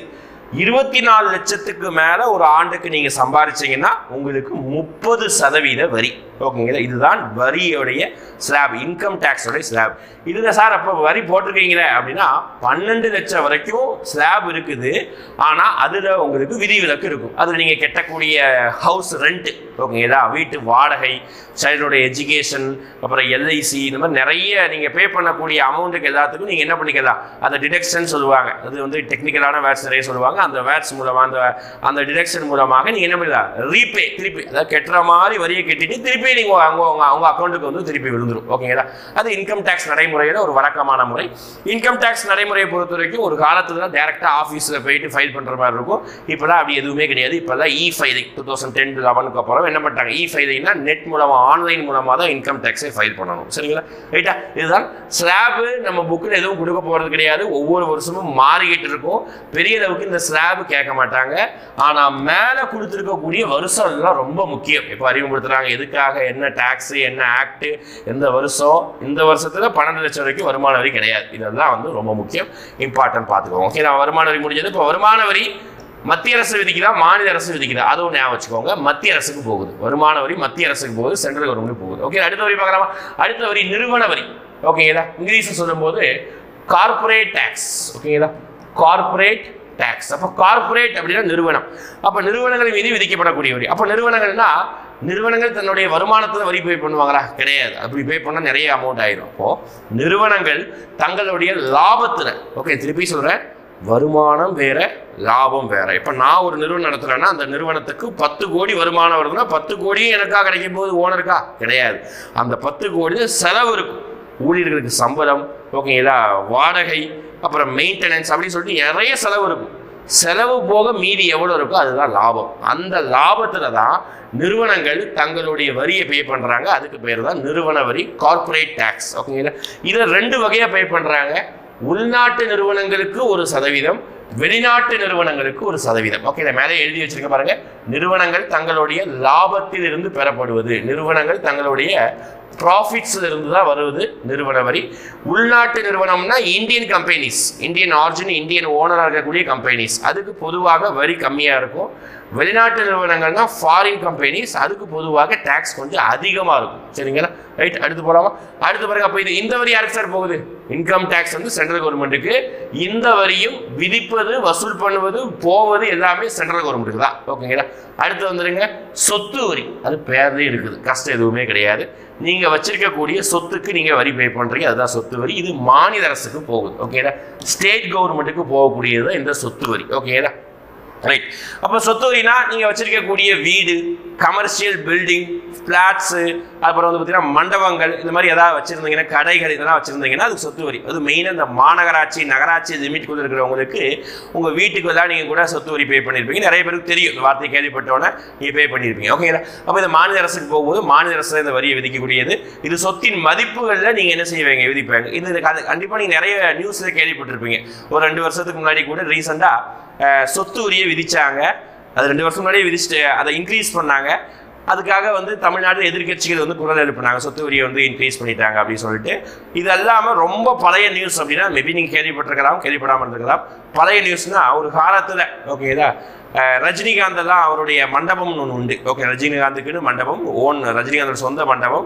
24 லட்சத்துக்கு மேல ஒரு ஆண்டுக்கு நீங்க சம்பாதிச்சீங்கன்னா உங்களுக்கு 30% வரி. ஓகேங்களா, இதுதான் வரியோடைய ஸ்லாப், இன்கம் டேக்ஸோடைய ஸ்லாப். இதுல சார் அப்போ வரி போட்டிருக்கீங்களே அப்படின்னா 12 லட்சம் வரைக்கும் ஸ்லாப் இருக்குது. ஆனா அதுல உங்களுக்கு விதிவிலக்கு இருக்கும். அதுல நீங்க கட்டக்கூடிய ஹவுஸ் ரெண்ட், ஓகேங்களா, வீட்டு வாடகை, சைல்டோட எஜுகேஷன், அப்புறம் LIC, இந்த மாதிரி நிறைய நீங்க பே பண்ணக்கூடிய அமௌண்ட்டுக்கு எல்லாத்துக்கும் நீங்க என்ன பண்ணிக்கலாம், அந்த டிடக்ஷன் சொல்லுவாங்க. அது டெக்னிக்கலான வேர்ட்ஸ் நிறைய சொல்லுவாங்க. அந்த வேர்ட்ஸ் மூலமா அந்த டிடக்ஷன் மூலமாக நீங்க என்ன பண்ணலாம், ரீபே, திருப்பி அதாவது கட்டுற மாதிரி வரியை கட்டிட்டு திருப்பி நீங்க அவங்க அக்கௌண்ட்டுக்கு திருப்பி விழுந்துரும். ஓகேங்களா, அது இன்கம் டேக்ஸ் நடைமுறையில ஒரு வழக்கமான முறை. இன்கம் டேக்ஸ் நடைமுறையை பொறுத்த வரைக்கும் ஒரு காலத்துல தான் டைரக்டா ஆஃபீஸ்ல போயிட்டு ஃபைல் பண்ற மாதிரி இருக்கும். இப்பதான் அப்படி எதுவுமே கிடையாது. இப்பதான் இ-ஃபைலிங் 2010-11 அப்புறம் என்ன பண்ணிட்டாங்க, இ-ஃபைலிங்னா நெட் மூலமா, ஆன்லைன் மூலமா தான் இன்கம் டேக்ஸை ஃபைல் பண்ணணும். சரிங்களா, ரைட்டா? இதுதான் ஸ்லாப். நம்ம புக்கில் எதுவும் கொடுக்க போறது கிடையாது. ஒவ்வொரு வருஷமும் மாறிக்கிட்டு இருக்கும். பெரிய அளவுக்கு இந்த ஸ்லாப் கேட்க மாட்டாங்க. ஆனா மேல கொடுத்துருக்கக்கூடிய வருஷம் எல்லாம் ரொம்ப முக்கியம். இப்போ அறிமுகப்படுத்துறாங்க எதுக்காக, என்ன டாக்ஸ், என்ன ஆக்ட், எந்த வருஷம். இந்த வருஷத்துல 12 லட்சம் வரைக்கும் வருமான வரி கிடையாது. இதெல்லாம் ரொம்ப முக்கியம், இம்பார்ட்டன்ட் பார்த்துக்கோங்க. ஓகே, நான் வருமான வரி முடிஞ்சது. இப்போ வருமான வரி மத்திய அரசு விதிக்குதா, மாநில அரசு விதிக்குதா, அதுவும் ஞாபகம் வச்சுக்கோங்க. மத்திய அரசுக்கு போகுது வருமான வரி, மத்திய அரசுக்கு போகுது, சென்ட்ரல் கவர்மெண்ட் போகுது. ஓகே, அடுத்த வரி பார்க்கலாமா? அடுத்த வரி நிறுவன வரி. ஓகேங்களா, இங்கிலீஷ்ல சொல்லும் போது கார்பரேட் டாக்ஸ். ஓகேங்களா, கார்பரேட் டாக்ஸ். அப்போ கார்பரேட் அப்படின்னா நிறுவனம். அப்போ நிறுவனங்கள் மீது விதிக்கப்படக்கூடிய வரி. அப்போ நிறுவனங்கள் தன்னுடைய வருமானத்தில் வரி பே பண்ணுவாங்களா? கிடையாது. அப்படி பே பண்ணால் நிறைய அமௌண்ட் ஆயிடும். அப்போ நிறுவனங்கள் தங்களுடைய லாபத்தில், ஓகே திருப்பி சொல்றேன், வருமானம் வேற, லாபம் வேற. இப்போ நான் ஒரு நிறுவனம் நடத்துறேன்னா அந்த நிறுவனத்துக்கு 10 கோடி வருமானம் வருதுன்னா 10 கோடியும் எனக்கா கிடைக்கும் போது ஓனருக்கா? கிடையாது. அந்த 10 கோடி செலவு இருக்கும். ஊழியர்களுக்கு சம்பளம், ஓகேங்களா, வாடகை, அப்புறம் மெயின்டெனன்ஸ் அப்படின்னு சொல்லிட்டு நிறைய செலவு இருக்கும். செலவு போக மீதி எவ்வளோ இருக்கோ அதுதான் லாபம். அந்த லாபத்துல தான் நிறுவனங்கள் தங்களுடைய வரியை பே பண்றாங்க. அதுக்கு பேர் தான் நிறுவன வரி, கார்பரேட் டாக்ஸ். ஓகேங்களா, இதை 2 வகையா பே பண்றாங்க. உள்நாட்டு நிறுவனங்களுக்கு 1%, வெளிநாட்டு நிறுவனங்களுக்கு 1%. ஓகே, இதை மேலே எழுதி வச்சிருக்க பாருங்க. நிறுவனங்கள் தங்களுடைய லாபத்தில் இருந்து பெறப்படுவது, நிறுவனங்கள் தங்களுடைய ப்ராஃபிட்ஸ்ல இருந்து தான் வருவது நிறுவன வரி. உள்நாட்டு நிறுவனம்னா Indian companies, Indian origin, Indian ஓனராக இருக்கக்கூடிய கம்பெனிஸ், அதுக்கு பொதுவாக வரி கம்மியாக இருக்கும். வெளிநாட்டு நிறுவனங்கள்னா ஃபாரின் கம்பெனிஸ், அதுக்கு பொதுவாக டேக்ஸ் கொஞ்சம் அதிகமாக இருக்கும். சரிங்களா? ரைட், அடுத்து போகலாமா? அடுத்து பாருங்க. அப்போ இந்த வரி யாருக்கு சார் போகுது? இன்கம் டேக்ஸ் வந்து சென்ட்ரல் கவர்மெண்ட்டுக்கு. இந்த வரியும் விதிப்பது, வசூல் பண்ணுவது, போவது எல்லாமே சென்ட்ரல் கவர்மெண்ட்டுக்கு தான். ஓகேங்களா? அடுத்து வந்துருங்க சொத்து வரி. அது பேர்லேயே இருக்குது, கஷ்டம் எதுவுமே கிடையாது. நீங்கள் வச்சிருக்கக்கூடிய சொத்துக்கு நீங்கள் வரி பே பண்ணுறீங்க, அதுதான் சொத்து வரி. இது மாநில அரசுக்கு போகுது. ஓகேங்களா? ஸ்டேட் கவர்மெண்ட்டுக்கு போகக்கூடியது இந்த சொத்து வரி. ஓகேங்களா? ரைட். அப்போ சொத்து வரினா நீங்கள் வச்சிருக்கக்கூடிய வீடு, கமர்ஷியல் பில்டிங், ஃப்ளாட்ஸு, அப்புறம் வந்து பார்த்தீங்கன்னா மண்டபங்கள், இந்த மாதிரி ஏதாவது வச்சுருந்தீங்கன்னா, கடைகள் இதெல்லாம் வச்சுருந்தீங்கன்னா அது சொத்து வரி. அது மெயினாக இந்த மாநகராட்சி, நகராட்சி லிமிட்டுக்குள்ளே இருக்கிறவங்களுக்கு உங்கள் வீட்டுக்கு தான் நீங்கள் கூட சொத்து வரி பே பண்ணியிருப்பீங்க. நிறைய பேருக்கு தெரியும், இந்த வார்த்தையை கேள்விப்பட்டோன்னே நீங்கள் பே பண்ணியிருப்பீங்க. ஓகேங்களா? அப்போ இந்த மாநில அரசுக்கு போகும்போது மாநில அரசு இந்த வரியை விதிக்கக்கூடியது. இது சொத்தின் மதிப்புகளில் நீங்கள் என்ன செய்வீங்க? விதிப்பாங்க. இது கண்டிப்பாக நீங்கள் நிறைய நியூஸில் கேள்விப்பட்டிருப்பீங்க. ஒரு 2 வருஷத்துக்கு முன்னாடி கூட ரீசெண்டாக சொத்து வரியை விதிச்சாங்க. அது 2 வருஷம் முன்னாடியே விதிச்சுட்டு அதை இன்க்ரீஸ் பண்ணாங்க. அதுக்காக வந்து தமிழ்நாடு எதிர்கட்சிகள் வந்து குரல் எழுப்பினாங்க, சொத்து வரியை வந்து இன்க்ரீஸ் பண்ணிட்டாங்க அப்படின்னு சொல்லிட்டு. இது இல்லாமல் ரொம்ப பழைய நியூஸ் அப்படின்னா மேபி நீங்கள் கேள்விப்பட்டிருக்கலாம், கேள்விப்படாமல் இருந்திருக்கலாம். பழைய நியூஸ்னா ஒரு காலத்தில் ஓகேதா ரஜினிகாந்த் தான் அவருடைய மண்டபம்னு ஒன்று உண்டு. ஓகே, ரஜினிகாந்துக்குன்னு மண்டபம், ஓன் ரஜினிகாந்தோட சொந்த மண்டபம்,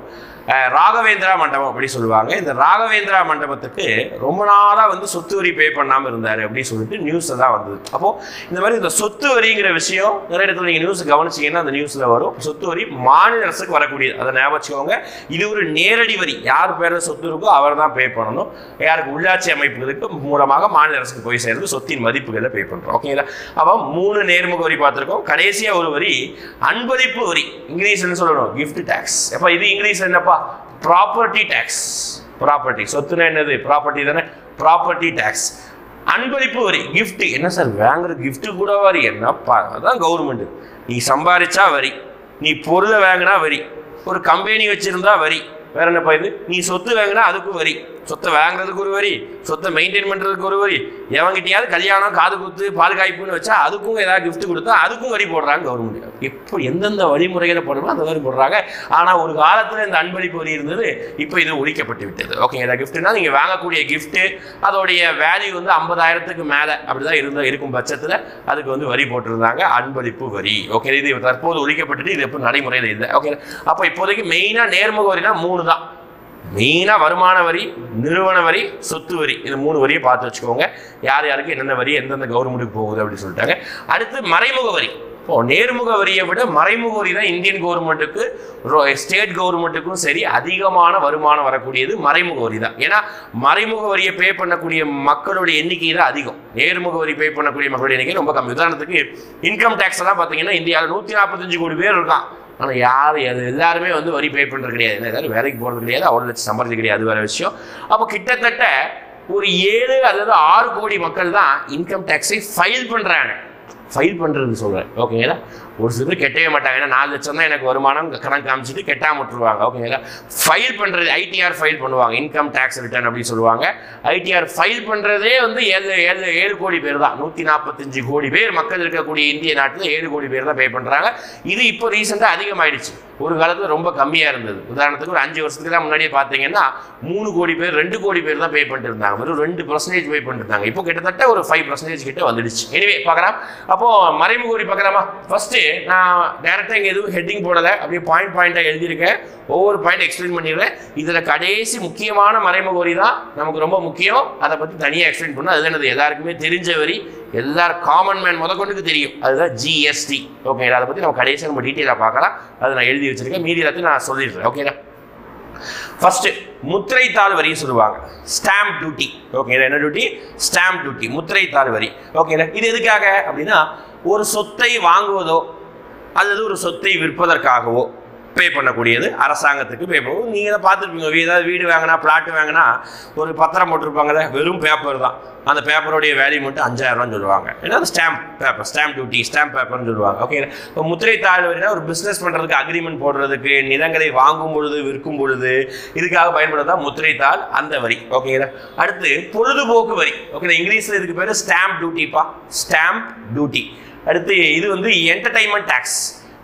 ராகவேந்திரா மண்டபம் அப்படி சொல்லுவாங்க. இந்த ராகவேந்திரா மண்டபத்துக்கு ரொம்ப நாளாக வந்து சொத்து வரி பே பண்ணாமல் இருந்தார் அப்படின்னு சொல்லிட்டு நியூஸில் தான் வந்தது. அப்போது இந்த மாதிரி இந்த சொத்து வரிங்கிற விஷயம் நிறைய இடத்துல நீங்கள் நியூஸ் கவனிச்சிங்கன்னா அந்த நியூஸில் வரும். சொத்து வரி மாநில அரசுக்கு வரக்கூடியது, அதை ஞாபகம் வச்சுக்கோங்க. இது ஒரு நேரடி வரி, யார் பேரில் சொத்து இருக்கோ அவர் தான் பே பண்ணணும். யாருக்கு உள்ளாட்சி அமைப்புகளுக்கு மூலமாக மாநில அரசுக்கு போய் சேர்ந்து சொத்தின் மதிப்புகளை பே பண்ணுறோம். ஓகேங்களா? அப்போ 3 நேர்முக வரி பார்த்துருக்கோம். கடைசியாக ஒரு வரி அன்பளிப்பு வரி. இங்கிலீஷ் என்ன சொல்லணும்? Gift tax. அப்போ இது இங்கிலீஷ் என்னப்பா? Property tax. ப்ராப்பர்ட்டி சொத்துனா என்னது? ப்ராப்பர்ட்டி தானே. Property tax. அன்பளிப்பு வரி, கிஃப்ட். என்ன சார் வாங்குற கிஃப்ட் கூட வரி? என்னப்பா, அதான் கவர்மெண்ட். நீ சம்பாதிச்சா வரி, நீ பொருளை வாங்கினா வரி, ஒரு கம்பெனி வச்சிருந்தா வரி, வேற என்னப்பா இது? நீ சொத்து வாங்கினா அதுக்கும் வரி, சொத்தை வாங்குறதுக்கு ஒரு வரி, சொத்தை மெயின்டைன் பண்ணுறதுக்கு ஒரு வரி, எவங்கிட்டையாவது கல்யாணம், காது குத்து, பால் காய்ப்புன்னு வச்சா அதுக்கும் ஏதாவது கிஃப்ட் கொடுத்தா அதுக்கும் வரி போடுறாங்க கவர்மெண்ட். எப்போ எந்தெந்த வழிமுறைகளை போடணுமோ அந்த வரி போடுறாங்க. ஆனால் ஒரு காலத்தில் இந்த அன்பளிப்பு வரி இருந்தது, இப்போ இது ஒழிக்கப்பட்டு விட்டது. ஓகே, ஏதாவது கிஃப்ட்னா நீங்கள் வாங்கக்கூடிய கிஃப்ட்டு அதோடைய வேல்யூ வந்து 50,000க்கு மேலே அப்படிதான் இருக்கும் பட்சத்தில் அதுக்கு வந்து வரி போட்டிருந்தாங்க, அன்பளிப்பு வரி. ஓகே, இது தற்போது ஒழிக்கப்பட்டுட்டு இது எப்போ நடைமுறையில் இல்லை. ஓகே, அப்போ இப்போதைக்கு மெயினாக நேர்முக வரினா 3 தான். மெயினாக வருமான வரி, நிறுவன வரி, சொத்து வரி. இது 3 வரியை பார்த்து வச்சுக்கோங்க. யார் யாருக்கு என்னென்ன வரி எந்தெந்த கவர்மெண்ட்டுக்கு போகுது அப்படின்னு சொல்லிட்டாங்க. அடுத்து மறைமுக வரி. இப்போ நேர்முக வரியை விட மறைமுக வரி தான் இந்தியன் கவர்மெண்ட்டுக்கு, ஸ்டேட் கவர்மெண்ட்டுக்கும் சரி அதிகமான வருமானம் வரக்கூடியது மறைமுக வரி தான். ஏன்னா மறைமுக வரியை பே பண்ணக்கூடிய மக்களுடைய எண்ணிக்கை தான் அதிகம், நேர்முக வரி பே பண்ணக்கூடிய மக்களுடைய எண்ணிக்கை ரொம்ப கம்மி. உதாரணத்துக்கு இன்கம் டேக்ஸ் எல்லாம் பார்த்தீங்கன்னா இந்தியாவில் 145 கோடி பேர் இருக்கான். ஆனால் யார் எல்லாருமே வந்து வரி பே பண்ணுறது கிடையாது. எல்லாரும் வேலைக்கு போகிறது கிடையாது, அவ்வளோ லட்சம் சம்பாதிக்க கிடையாது, அது வேறு விஷயம். அப்போ கிட்டத்தட்ட ஒரு 7 அல்லது 6 கோடி மக்கள் தான் இன்கம் டேக்ஸை ஃபைல் பண்ணுறாங்க. ஃபைல் பண்ணுறது சொல்கிறேன். ஓகேங்களா? ஒரு சில பேர் கெட்டவே மாட்டாங்க. ஏன்னா 4 லட்சம் தான் எனக்கு வருமானம் கணக்கு காமிச்சிட்டு கெட்டாம விட்டுருவாங்க. ஓகேங்களா? ஃபைல் பண்ணுறது ஐடிஆர் ஃபைல் பண்ணுவாங்க, இன்கம் டேக்ஸ் ரிட்டர்ன் அப்படின்னு சொல்லுவாங்க. ஐடிஆர் ஃபைல் பண்ணுறதே வந்து 7 கோடி பேர் தான். 145 கோடி பேர் மக்கள் இருக்கக்கூடிய இந்திய நாட்டில் 7 கோடி பேர் தான் பே பண்ணுறாங்க. இது இப்போ ரீசெண்டாக அதிகமாகிடுச்சு. ஒரு காலத்தில் ரொம்ப கம்மியாக இருந்தது. உதாரணத்துக்கு ஒரு 5 வருஷத்துக்கு தான் முன்னாடியே பார்த்தீங்கன்னா 3 கோடி பேர் 2 கோடி பேர் தான் பே பண்ணிட்டு இருந்தாங்க. வெறும் 2% பே பண்ணிட்டு இருந்தாங்க. இப்போ கிட்டத்தட்ட ஒரு 5% கிட்ட வந்துடுச்சு. எனிவே பார்க்கலாம். அப்போது மறைமுக வரி பார்க்கலாமா? ஃபர்ஸ்ட்டு நான் டேரெக்டாக இங்கே எதுவும் ஹெட்டிங் போடலை, அப்படியே பாயிண்டாக எழுதியிருக்கேன். ஒவ்வொரு பாயிண்ட் எக்ஸ்பிளைன் பண்ணிடுறேன். இதில் கடைசி முக்கியமான மறைமுக வரி தான் நமக்கு ரொம்ப முக்கியம். அதை பற்றி தனியாக எக்ஸ்பிளைன் பண்ணணும். அதுதான் எல்லாருக்குமே தெரிஞ்ச வரி, எல்லாரும் காமன் மேன் முதற்கொண்டுக்கு தெரியும். அதுதான் ஜிஎஸ்டி. ஓகேங்களா? அதை பற்றி நம்ம கடைசியாக நம்ம டீட்டெயிலாக பார்க்கலாம். அதை நான் எழுதி வச்சிருக்கேன். மீதி எல்லாத்தையும் நான் சொல்லிடுறேன். ஓகேங்களா? ஃபர்ஸ்ட் முத்திரைத்தாள் வரி சொல்லுவாங்க, ஸ்டாம்ப் டியூட்டி. ஓகேங்களா? என்ன டியூட்டி? ஸ்டாம்ப் டியூட்டி, முத்திரைத்தாள் வரி. ஓகேங்களா? இது எதுக்காக அப்படின்னா ஒரு சொத்தை வாங்குவதோ அல்லது ஒரு சொத்தை விற்பதற்காகவோ பே பண்ணக்கூடியது அரசாங்கத்துக்கு பே பண்ணுவோம். நீங்கள் தான் பார்த்துருப்பீங்க, ஏதாவது வீடு வாங்கினா, பிளாட் வாங்கினா ஒரு பத்திரம் போட்டிருப்பாங்கல்ல, வெறும் பேப்பர் தான். அந்த பேப்பருடைய வேல்யூ மட்டும் 5,000 ரூபான்னு சொல்லுவாங்க. ஏன்னா அது stamp paper, stamp duty, stamp பேப்பர்னு சொல்லுவாங்க. ஓகே, இப்போ முத்திரைத்தாள் வரினா ஒரு பிஸ்னஸ் பண்ணுறதுக்கு, அக்ரிமெண்ட் போடுறதுக்கு, நிலங்களை வாங்கும் பொழுது விற்கும் பொழுது இதுக்காக பயன்படுறதா முத்திரைத்தாள், அந்த வரி. ஓகேங்களா? அடுத்து பொழுதுபோக்கு வரி. ஓகே, இங்கிலீஷில் இதுக்கு பேர் ஸ்டாம்ப் டியூட்டிப்பா, ஸ்டாம்ப் டியூட்டி. அடுத்து இது வந்து என்டர்டைன்மெண்ட் டேக்ஸ்.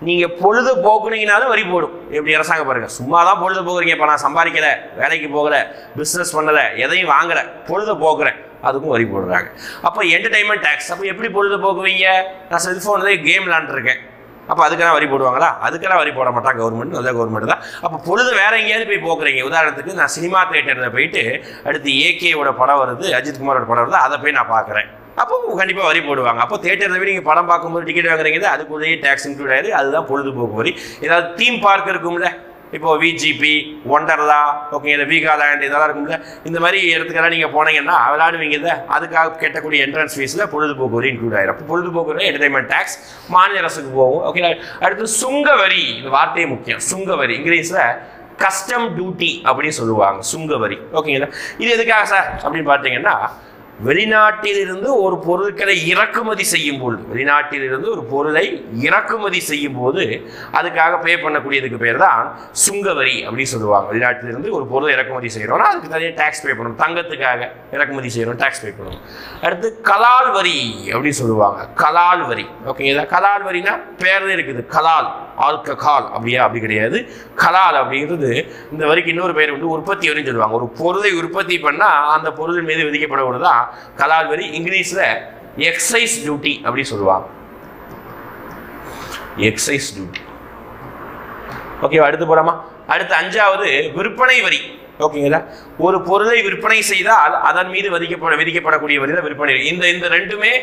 நீங்கள் பொழுது போக்குனீங்கனாலும் வரி போடும். எப்படி அரசாங்கம் பாருங்கள், சும்மா தான் பொழுது போக்குறீங்க. இப்போ நான் சம்பாதிக்கலை, வேலைக்கு போகலை, பிஸ்னஸ் பண்ணலை, எதையும் வாங்கலை, பொழுது போக்குறேன், அதுக்கும் வரி போடுறாங்க. அப்போ என்டர்டைன்மெண்ட் டேக்ஸ், அப்போ எப்படி பொழுது போக்குவீங்க? நான் செல்ஃபோன்லேயே கேம் விளாண்டுருக்கேன், அப்போ அதுக்கெல்லாம் வரி போடுவாங்களா? அதுக்கெல்லாம் வரி போட மாட்டாங்க, கவர்மெண்ட் அதான் கவர்மெண்ட் தான். அப்போ பொழுது வேற எங்கேயாவது போய் போக்குறீங்க. உதாரணத்துக்கு நான் சினிமா தியேட்டரில் போயிட்டு அடுத்து ஏகேவோட படம் வருது, அஜித் குமாரோட படம் வருது, அதை போய் நான் பார்க்குறேன், அப்போ கண்டிப்பாக வரி போடுவாங்க. அப்போ தேட்டரில் போய் நீங்கள் படம் பார்க்கும்போது டிக்கெட் வாங்குறீங்க, அதுக்குள்ளேயே டேக்ஸ் இன்க்ளூட் ஆயிடுது, அதுதான் பொழுதுபோக்கு வரி. ஏதாவது தீம் பார்க் இருக்கும்ல, இப்போ விஜிபி, ஒண்டர்லா, ஓகே, இல்லை வீகாலேண்ட், இதெல்லாம் இருக்கும்ல, இந்த மாதிரி இடத்துக்கெல்லாம் நீங்கள் போனீங்கன்னா விளையாடுவீங்க இல்லை, அதுக்காக கட்டக்கூடிய என்ட்ரன்ஸ் ஃபீஸில் பொழுதுபோக்கு வரி இன்க்ளூட் ஆயிடும். அப்போ பொழுதுபோக்கு வரி என்டர்டைன்மெண்ட் டேக்ஸ் மாநில அரசுக்கு போகும். ஓகே, அடுத்து சுங்க வரி, இந்த வார்த்தையே முக்கியம். சுங்க வரி இங்கிலீஷில் கஸ்டம் டியூட்டி அப்படின்னு சொல்லுவாங்க, சுங்க வரி. ஓகேங்களா, இது எதுக்காக சார் அப்படின்னு பார்த்தீங்கன்னா, வெளிநாட்டிலிருந்து ஒரு பொருட்களை இறக்குமதி செய்யும் போது, வெளிநாட்டிலிருந்து ஒரு பொருளை இறக்குமதி செய்யும் போது அதுக்காக பே பண்ணக்கூடியதுக்கு பேர் தான் சுங்கவரி அப்படின்னு சொல்லுவாங்க. வெளிநாட்டிலிருந்து ஒரு பொருளை இறக்குமதி செய்கிறோம்னா அதுக்கு தனியாக டேக்ஸ் பே பண்ணணும். தங்கத்துக்காக இறக்குமதி செய்கிறோம், டேக்ஸ் பே பண்ணணும். அடுத்து கலால் வரி அப்படின்னு சொல்லுவாங்க, கலால் வரி. ஓகேங்களா, கலால் வரினா பேர்ல இருக்குது, கலால், ஆல்கஹால், அப்படியா? அப்படி கிடையாது. கலால் அப்படிங்கிறது இந்த வரிக்கு இன்னொரு பேர் வந்து உற்பத்தி வரின்னு சொல்லுவாங்க. ஒரு பொருளை உற்பத்தி பண்ணால் அந்த பொருள் மீது விதிக்கப்படுவதுதான் கலால் வரி. இங்கிலீஷ்ல எக்ஸைஸ் டியூட்டி அப்படி சொல்லுவாங்க, எக்ஸைஸ் டியூட்டி. ஓகே, அடுத்து போலாமா? அடுத்து அஞ்சாவது விற்பனை வரி. ஓகேங்களா, ஒரு பொருளை விற்பனை செய்தால் அதன் மீது விதிக்கப்படக்கூடிய வரி தான் விற்பனை வரி. இந்த ரெண்டுமே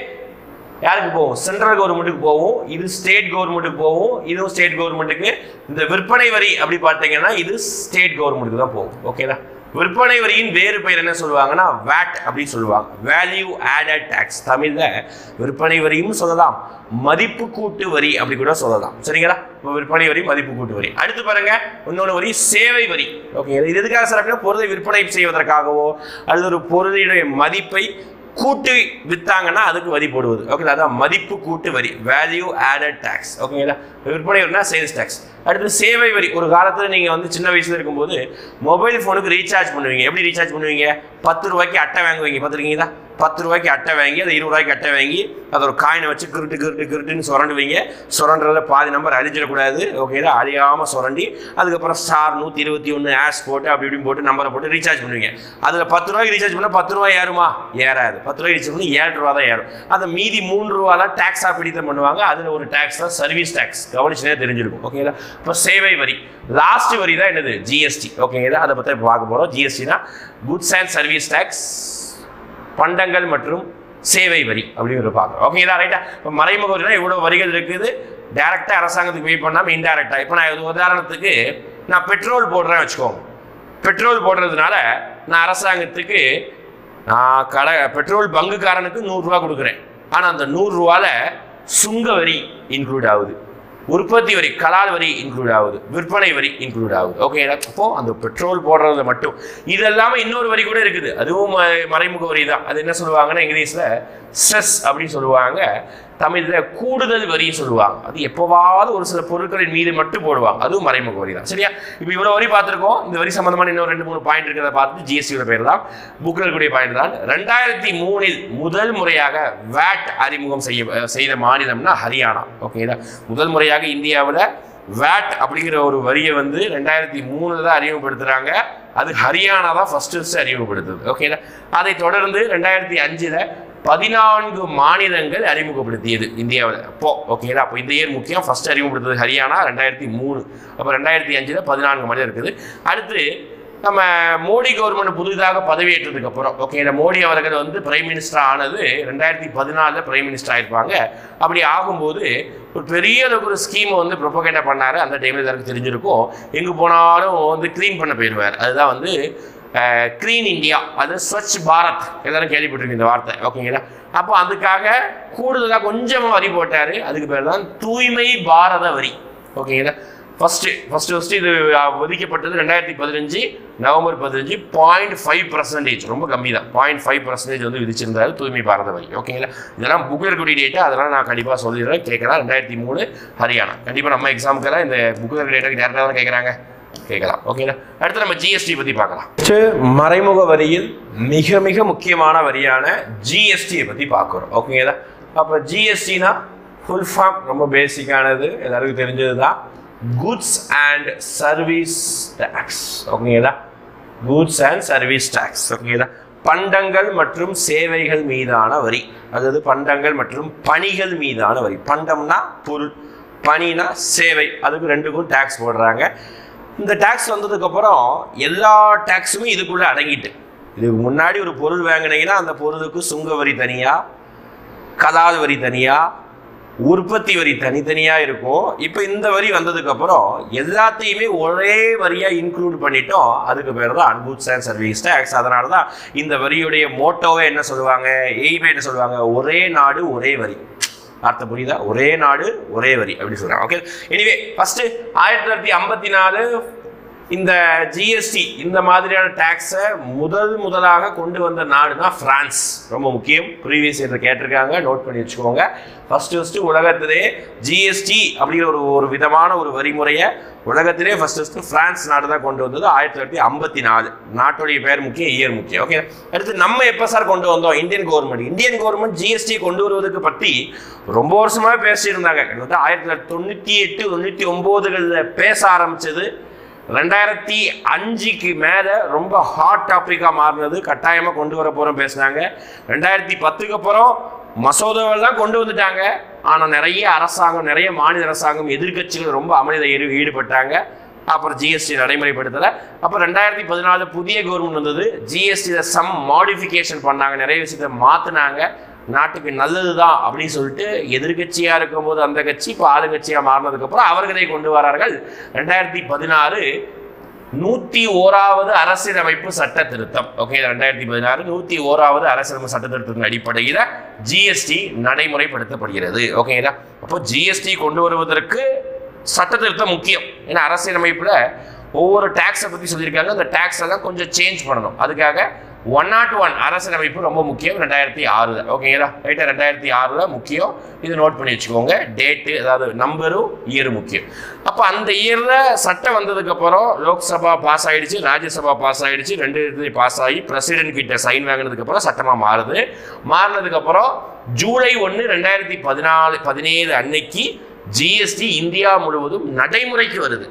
யாருக்கு போகும்? சென்ட்ரல் கவர்மெண்ட்டுக்கு போகும். இது ஸ்டேட் கவர்மெண்ட்டுக்கு போகும், இதுவும் ஸ்டேட் கவர்மெண்ட்டுக்கு. இந்த விற்பனை வரி அப்படி பார்த்தீங்கன்னா இது ஸ்டேட் கவர்மெண்ட்டுக்கு தான் போகும். ஓகேங்களா, விற்பனை வரியின் வேறு பெயர் என்ன சொல்லுவாங்கன்னா வேட் அப்படின்னு சொல்லுவாங்க, வேல்யூ ஆடட் டாக்ஸ். தமிழ்ல விற்பனை வரியும் சொல்லலாம், மதிப்பு கூட்டு வரி அப்படி கூட சொல்லலாம். சரிங்களா, விற்பனை வரி, மதிப்பு கூட்டு வரி. அடுத்து பாருங்க, இன்னொரு வரி சேவை வரி. ஓகே, இது எதுக்காக சார் அப்படின்னா பொருளை விற்பனை செய்வதற்காகவோ அல்லது ஒரு பொருளுடைய மதிப்பை கூட்டு வித்தாங்கன்னா அதுக்கு வரி போடுவது. ஓகே, அதான் மதிப்பு கூட்டு வரி, வேல்யூ ஆடட் டாக்ஸ். ஓகேங்களா, விற்பனை வரினா சேல்ஸ் டாக்ஸ். அடுத்து சேவை வரி. ஒரு காலத்தில் நீங்கள் வந்து சின்ன வயசுல இருக்கும்போது மொபைல் ஃபோனுக்கு ரீசார்ஜ் பண்ணுவீங்க. எப்படி ரீசார்ஜ் பண்ணுவீங்க? 10 ரூபாய்க்கு அட்டை வாங்குவீங்க, பார்த்துருக்கீங்களா? 10 ரூபாய்க்கு அட்டை வாங்கி அதை 20 ரூபாய்க்கு அட்டை வாங்கி அதை ஒரு காயினை வச்சு கிருட்டுன்னு சுரண்டுவீங்க. சுரண்டுறதுல பாதி நம்பர் அழிஞ்சிடக்கூடாது. ஓகேங்களா, அழியாமல் சுரண்டி அதுக்கப்புறம் ஸ்டார் 121 ஆஷ் போட்டு அப்படி இப்படின்னு போட்டு நம்பரை போட்டு ரீசார்ஜ் பண்ணுவீங்க. அதில் 10 ரூபாய்க்கு ரீசார்ஜ் பண்ணால் 10 ரூபாய் ஏறுமா? ஏறாது. 10 ரூபாய்க்கு ரீசார்ஜ் பண்ணி 7 ரூபா தான் ஏறும். அதை மீதி 3 ரூபா தான் டேக்ஸாக பிடித்தம் பண்ணுவாங்க. அதில் ஒரு டேக்ஸ் தான் சர்வீஸ் டேக்ஸ். கவனிச்சுனே தெரிஞ்சிருக்கும். ஓகேங்களா, இப்போ சேவை வரி. லாஸ்ட் வரி தான் என்னது? ஜிஎஸ்டி. ஓகேங்களா, அதை பற்றி இப்போ பார்க்க போகிறோம். ஜிஎஸ்டினா குட்ஸ் அண்ட் சர்வீஸ் டேக்ஸ், பண்டங்கள் மற்றும் சேவை வரி அப்படிங்கிறத பார்க்குறோம். ஓகேங்களா, ரைட்டா? இப்போ மறைமுக வரினா இவ்வளோ வரிகள் இருக்குது. டைரெக்டாக அரசாங்கத்துக்கு பே பண்ணாமல் இன்டைரக்டாக. இப்போ நான் உதாரணத்துக்கு நான் பெட்ரோல் போடுறேன்னு வச்சுக்கோங்க. பெட்ரோல் போடுறதுனால நான் அரசாங்கத்துக்கு பெட்ரோல் பங்குக்காரனுக்கு 100 ரூபா கொடுக்குறேன். ஆனால் அந்த 100 ரூபாவில் சுங்க வரி இன்க்ளூட் ஆகுது, உற்பத்தி வரி, கலால் வரி இன்க்ளூட் ஆகுது, விற்பனை வரி இன்க்ளூட் ஆகுது. ஓகே, அப்போ அந்த பெட்ரோல் போடுறதுல மட்டும். இது இல்லாமல் இன்னொரு வரி கூட இருக்குது, அதுவும் மறைமுக வரி தான். அது என்ன சொல்லுவாங்கன்னா இங்கிலீஷ்ல செஸ் அப்படின்னு சொல்லுவாங்க, தமிழ்ல கூடுதல் வரி சொல்லுவாங்க. அது எப்போவாவது ஒரு சில பொருட்களின் மீது மட்டும் போடுவாங்க, அதுவும் மறைமுக வரி தான். சரியா, இப்போ இவ்வளோ வரி பார்த்துருக்கோம். இந்த வரி சம்பந்தமான இன்னும் 2-3 பாயிண்ட் இருக்கிறத பார்த்து ஜிஎஸ்டியோட பேர் தான், புக்கில் இருக்கக்கூடிய பாயிண்ட் தான். 2003 முதல் முறையாக வேட் அறிமுகம் செய்த மாநிலம்னா ஹரியானா. ஓகேங்களா, முதல் முறையாக இந்தியாவில் வேட் அப்படிங்கிற ஒரு வரியை வந்து 2003 தான் அறிமுகப்படுத்துறாங்க. அது ஹரியானா தான் ஃபர்ஸ்ட் அறிமுகப்படுத்துது. ஓகேங்களா, அதை தொடர்ந்து 2005 14 மாநிலங்கள் அறிமுகப்படுத்தியது இந்தியாவில் அப்போ. ஓகேங்களா, அப்போ இந்த இயர் முக்கியம். ஃபர்ஸ்ட் அறிமுகப்படுத்துறது ஹரியானா 2003. அப்போ 2005 14 மாநிலம் இருக்குது. அடுத்து நம்ம மோடி கவர்மெண்ட் புதிதாக பதவியேற்றதுக்கு அப்புறம், ஓகேங்களா, மோடி அவர்கள் வந்து பிரைம் மினிஸ்டர் ஆனது 2014 பிரைம் மினிஸ்டர் ஆயிருப்பாங்க. அப்படி ஆகும்போது ஒரு பெரிய அளவுக்கு ஒரு ஸ்கீமை வந்து ப்ரொபகேட்டா பண்ணாரு. அந்த டைமில் எல்லாருக்கும் தெரிஞ்சிருக்கும், எங்கே போனாலும் வந்து க்ளீன் பண்ண போயிடுவார். அதுதான் வந்து கிளீன் இந்தியா, அது ஸ்வச் பாரத், எல்லாரும் கேள்விப்பட்டிருக்கு இந்த வார்த்தை. ஓகேங்களா, அப்போ அதுக்காக கூடுதலாக கொஞ்சமாக வரி போட்டார். அதுக்கு பேர் தான் தூய்மை பாரத வரி. ஓகேங்களா, ஃபர்ஸ்ட் இது விதிக்கப்பட்டது 2015 நவம்பர் 15, 0.5%. ரொம்ப கம்மி தான், 0.5% வந்து விதிச்சிருந்தாரு தூய்மை பாரத வரி. ஓகேங்களா, இதெல்லாம் புக்கில் இருக்கக்கூடிய டேட்டா, அதெல்லாம் நான் கண்டிப்பாக சொல்லிடுறேன். கேட்கலாம். 2003 ஹரியானா. கண்டிப்பாக நம்ம எக்ஸாமுக்கெல்லாம் இந்த புக்கில் இருக்க டேட்டாக்கு டேரெக்டாக தான் கேட்குறாங்க, கேட்கலாம். ஓகேங்களா, அடுத்து நம்ம ஜிஎஸ்டி பற்றி பார்க்கலாம். மறைமுக வரியில் மிக மிக முக்கியமான வரியான ஜிஎஸ்டியை பற்றி பார்க்குறோம். ஓகேங்களா, அப்போ ஜிஎஸ்டினா ஃபுல் ஃபார்ம் ரொம்ப பேசிக்கானது, எல்லாருக்கும் தெரிஞ்சது தான், குட்ஸ் அண்ட் சர்வீஸ் டேக்ஸ். ஓகேங்களா, குட்ஸ் அண்ட் சர்வீஸ் டேக்ஸ். ஓகேங்களா, பண்டங்கள் மற்றும் சேவைகள் மீதான வரி, அதாவது பண்டங்கள் மற்றும் பணிகள் மீதான வரி. பண்டம்னா பொருள், பணினா சேவை, அதுக்கு ரெண்டுக்கும் டேக்ஸ் போடுறாங்க. இந்த டேக்ஸ் வந்ததுக்கப்புறம் எல்லா டேக்ஸுமே இதுக்குள்ளே அடங்கிட்டு, இதுக்கு முன்னாடி ஒரு பொருள் வாங்கினீங்கன்னா அந்த பொருளுக்கு சுங்க வரி தனியாக, கலால் வரி தனியாக, உற்பத்தி வரி தனித்தனியாக இருக்கும். இப்போ இந்த வரி வந்ததுக்கப்புறம் எல்லாத்தையுமே ஒரே வரியாக இன்க்ளூட் பண்ணிட்டோம். அதுக்கு பேர் தான் அன்கூட்ஸ் அண்ட் சர்வீஸ் டேக்ஸ். அதனால தான் இந்த வரியுடைய மோட்டோவை என்ன சொல்லுவாங்க, எய்மே என்ன சொல்லுவாங்க, ஒரே நாடு ஒரே வரி. அர்த்தம் புரியுதா? ஒரே நாடு ஒரே வரி அப்படி சொல்றாங்க. ஓகே, எனிவே ஃபர்ஸ்ட் 1954 இந்த ஜிஎஸ்டி இந்த மாதிரியான டாக்ஸை முதலாக கொண்டு வந்த நாடு தான் பிரான்ஸ். ரொம்ப முக்கியம், ப்ரீவியஸ் இயர் கேட்டிருக்காங்க, நோட் பண்ணி வச்சுக்கோங்க. ஃபர்ஸ்ட் உலகத்திலே ஜிஎஸ்டி அப்படிங்கிற ஒரு விதமான ஒரு வரிமுறையை உலகத்திலே ஃபர்ஸ்ட் பிரான்ஸ் நாடு தான் கொண்டு வந்தது 1954. நாட்டுடைய பேர் முக்கியம், இயர் முக்கியம். ஓகே, அடுத்து நம்ம எப்போ சார் கொண்டு வந்தோம்? இந்தியன் கவர்மெண்ட் ஜிஎஸ்டி கொண்டு வருவதற்கு பற்றி ரொம்ப வருஷமாவே பேசியிருந்தாங்க. கிட்டத்தட்ட 1998 99 பேச ஆரம்பிச்சது. 2005க்கு மேலே ரொம்ப ஹாட் டாப்பிக்காக மாறினது. கட்டாயமாக கொண்டு வர போகிறோம் பேசுனாங்க. 2010க்கு அப்புறம் மசோதாவெல்லாம் கொண்டு வந்துட்டாங்க. ஆனால் நிறைய மாநில அரசாங்கம் எதிர்கட்சிகள் ரொம்ப அமைதியில் ஈடுபட்டாங்க. அப்புறம் ஜிஎஸ்டி நடைமுறைப்படுத்தலை. அப்புறம் 2014 புதிய கவர்மெண்ட் வந்தது. ஜிஎஸ்டியில் சம் மாடிஃபிகேஷன் பண்ணாங்க, நிறைய விஷயத்தை மாற்றினாங்க. நாட்டுக்கு நல்லது தான் அப்படின்னு சொல்லிட்டு எதிர்கட்சியாக இருக்கும்போது அந்த கட்சி இப்போ ஆளுங்கட்சியாக மாறினதுக்கப்புறம் அவர்களை கொண்டு வரார்கள். 2016 101வது அரசியலமைப்பு சட்ட திருத்தம். ஓகே, 2016 101வது அரசியலமைப்பு சட்ட திருத்தத்தின் அடிப்படையில் ஜிஎஸ்டி நடைமுறைப்படுத்தப்படுகிறது. ஓகேங்களா? அப்போ ஜிஎஸ்டி கொண்டு வருவதற்கு சட்ட திருத்தம் முக்கியம். ஏன்னா அரசியலமைப்பில் ஒவ்வொரு டேக்ஸை பற்றி சொல்லியிருக்காங்க. அந்த டேக்ஸ் எல்லாம் கொஞ்சம் சேஞ்ச் பண்ணணும். அதுக்காக 101 அரசியலமைப்பு ரொம்ப முக்கியம் 2006. ஓகேங்களா? ரைட்டா? 2006 முக்கியம். இது நோட் பண்ணி வச்சுக்கோங்க. டேட்டு, அதாவது நம்பரும் இயரும் முக்கியம். அப்போ அந்த இயரில் சட்டம் வந்ததுக்கப்புறம் லோக்சபா பாஸ் ஆகிடுச்சு, ராஜ்யசபா பாஸ் ஆகிடுச்சு. 2 இடத்துலையும் பாஸ் ஆகி பிரசிடென்ட் கிட்ட சைன் வாங்கினதுக்கப்புறம் சட்டமாக மாறுது. மாறினதுக்கப்புறம் ஜூலை 1 2017 அன்னைக்கு ஜிஎஸ்டி இந்தியா முழுவதும் நடைமுறைக்கு வருது.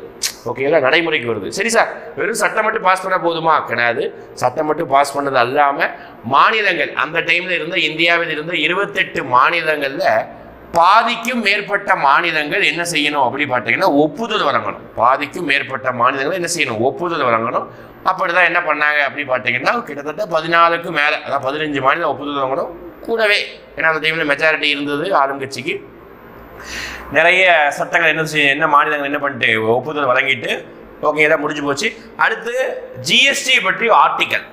ஓகேங்களா? நடைமுறைக்கு வருது. சரி சார், வெறும் சட்டம் மட்டும் பாஸ் பண்ண போதுமா? கிடையாது. சட்டம் மட்டும் பாஸ் பண்ணது அல்லாமல் மாநிலங்கள், அந்த டைமில் இருந்த இந்தியாவில் இருந்த 28 மாநிலங்களில் பாதிக்கும் மேற்பட்ட மாநிலங்கள் என்ன செய்யணும் அப்படி பார்த்தீங்கன்னா ஒப்புதல் வழங்கணும். பாதிக்கும் மேற்பட்ட மாநிலங்கள் என்ன செய்யணும்? ஒப்புதல் வழங்கணும். அப்படிதான் என்ன பண்ணாங்க அப்படி பார்த்தீங்கன்னா கிட்டத்தட்ட 14க்கு மேலே, அதாவது 15 மாநிலம் ஒப்புதல் வழங்கணும். கூடவே ஏன்னா அந்த டைமில் மெஜாரிட்டி இருந்தது ஆளுங்கட்சிக்கு. நிறைய சட்டங்கள் என்ன மாநிலங்கள் என்ன பண்ணிட்டு ஒப்புதல் வழங்கிட்டு ஓகே தான் முடிஞ்சு போச்சு. அடுத்து ஜிஎஸ்டி பற்றி ஆர்டிக்கல்.